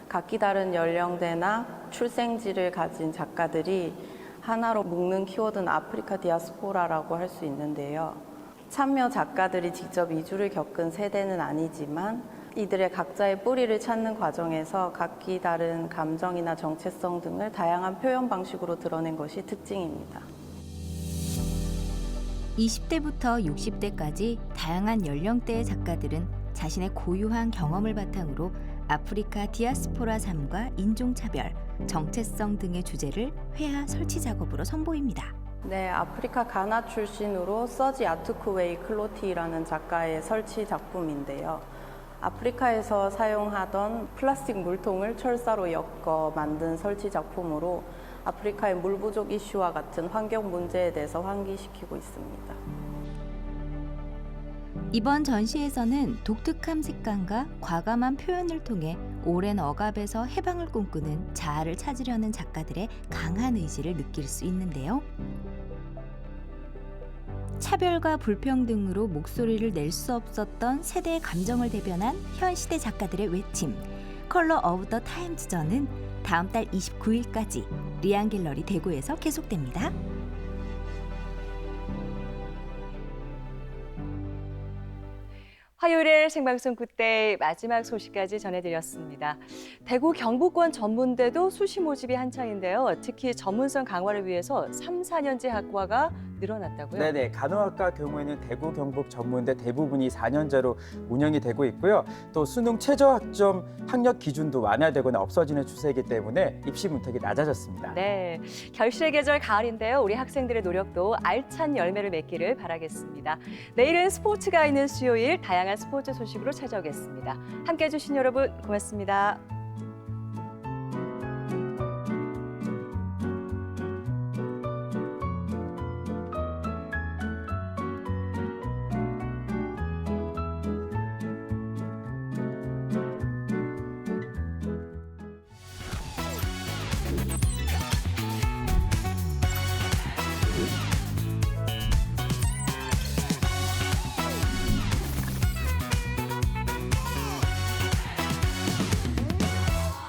D: 각기 다른 연령대나 출생지를 가진 작가들이 하나로 묶는 키워드는 아프리카 디아스포라라고 할 수 있는데요. 참여 작가들이 직접 이주를 겪은 세대는 아니지만 이들의 각자의 뿌리를 찾는 과정에서 각기 다른 감정이나 정체성 등을 다양한 표현 방식으로 드러낸 것이 특징입니다.
N: 20대부터 60대까지 다양한 연령대의 작가들은 자신의 고유한 경험을 바탕으로 아프리카 디아스포라 삶과 인종차별, 정체성 등의 주제를 회화 설치 작업으로 선보입니다.
D: 네, 아프리카 가나 출신으로 서지 아투쿠웨이 클로티라는 작가의 설치 작품인데요. 아프리카에서 사용하던 플라스틱 물통을 철사로 엮어 만든 설치 작품으로 아프리카의 물 부족 이슈와 같은 환경 문제에 대해서 환기시키고 있습니다.
N: 이번 전시에서는 독특한 색감과 과감한 표현을 통해 오랜 억압에서 해방을 꿈꾸는 자아를 찾으려는 작가들의 강한 의지를 느낄 수 있는데요. 차별과 불평등으로 목소리를 낼 수 없었던 세대의 감정을 대변한 현 시대 작가들의 외침, 컬러 오브 더 타임즈전은 다음 달 29일까지 리안 갤러리 대구에서 계속됩니다.
A: 화요일에 생방송 굿데이 마지막 소식까지 전해드렸습니다. 대구 경북권 전문대도 수시 모집이 한창인데요. 특히 전문성 강화를 위해서 3, 4년제 학과가 늘어났다고요?
C: 네네. 간호학과 경우에는 대구 경북 전문대 대부분이 4년제로 운영이 되고 있고요. 또 수능 최저 학점 학력 기준도 완화되거나 없어지는 추세이기 때문에 입시 문턱이 낮아졌습니다.
A: 네, 결실의 계절 가을인데요. 우리 학생들의 노력도 알찬 열매를 맺기를 바라겠습니다. 내일은 스포츠가 있는 수요일 다양한 스포츠 소식으로 찾아오겠습니다. 함께해 주신 여러분 고맙습니다.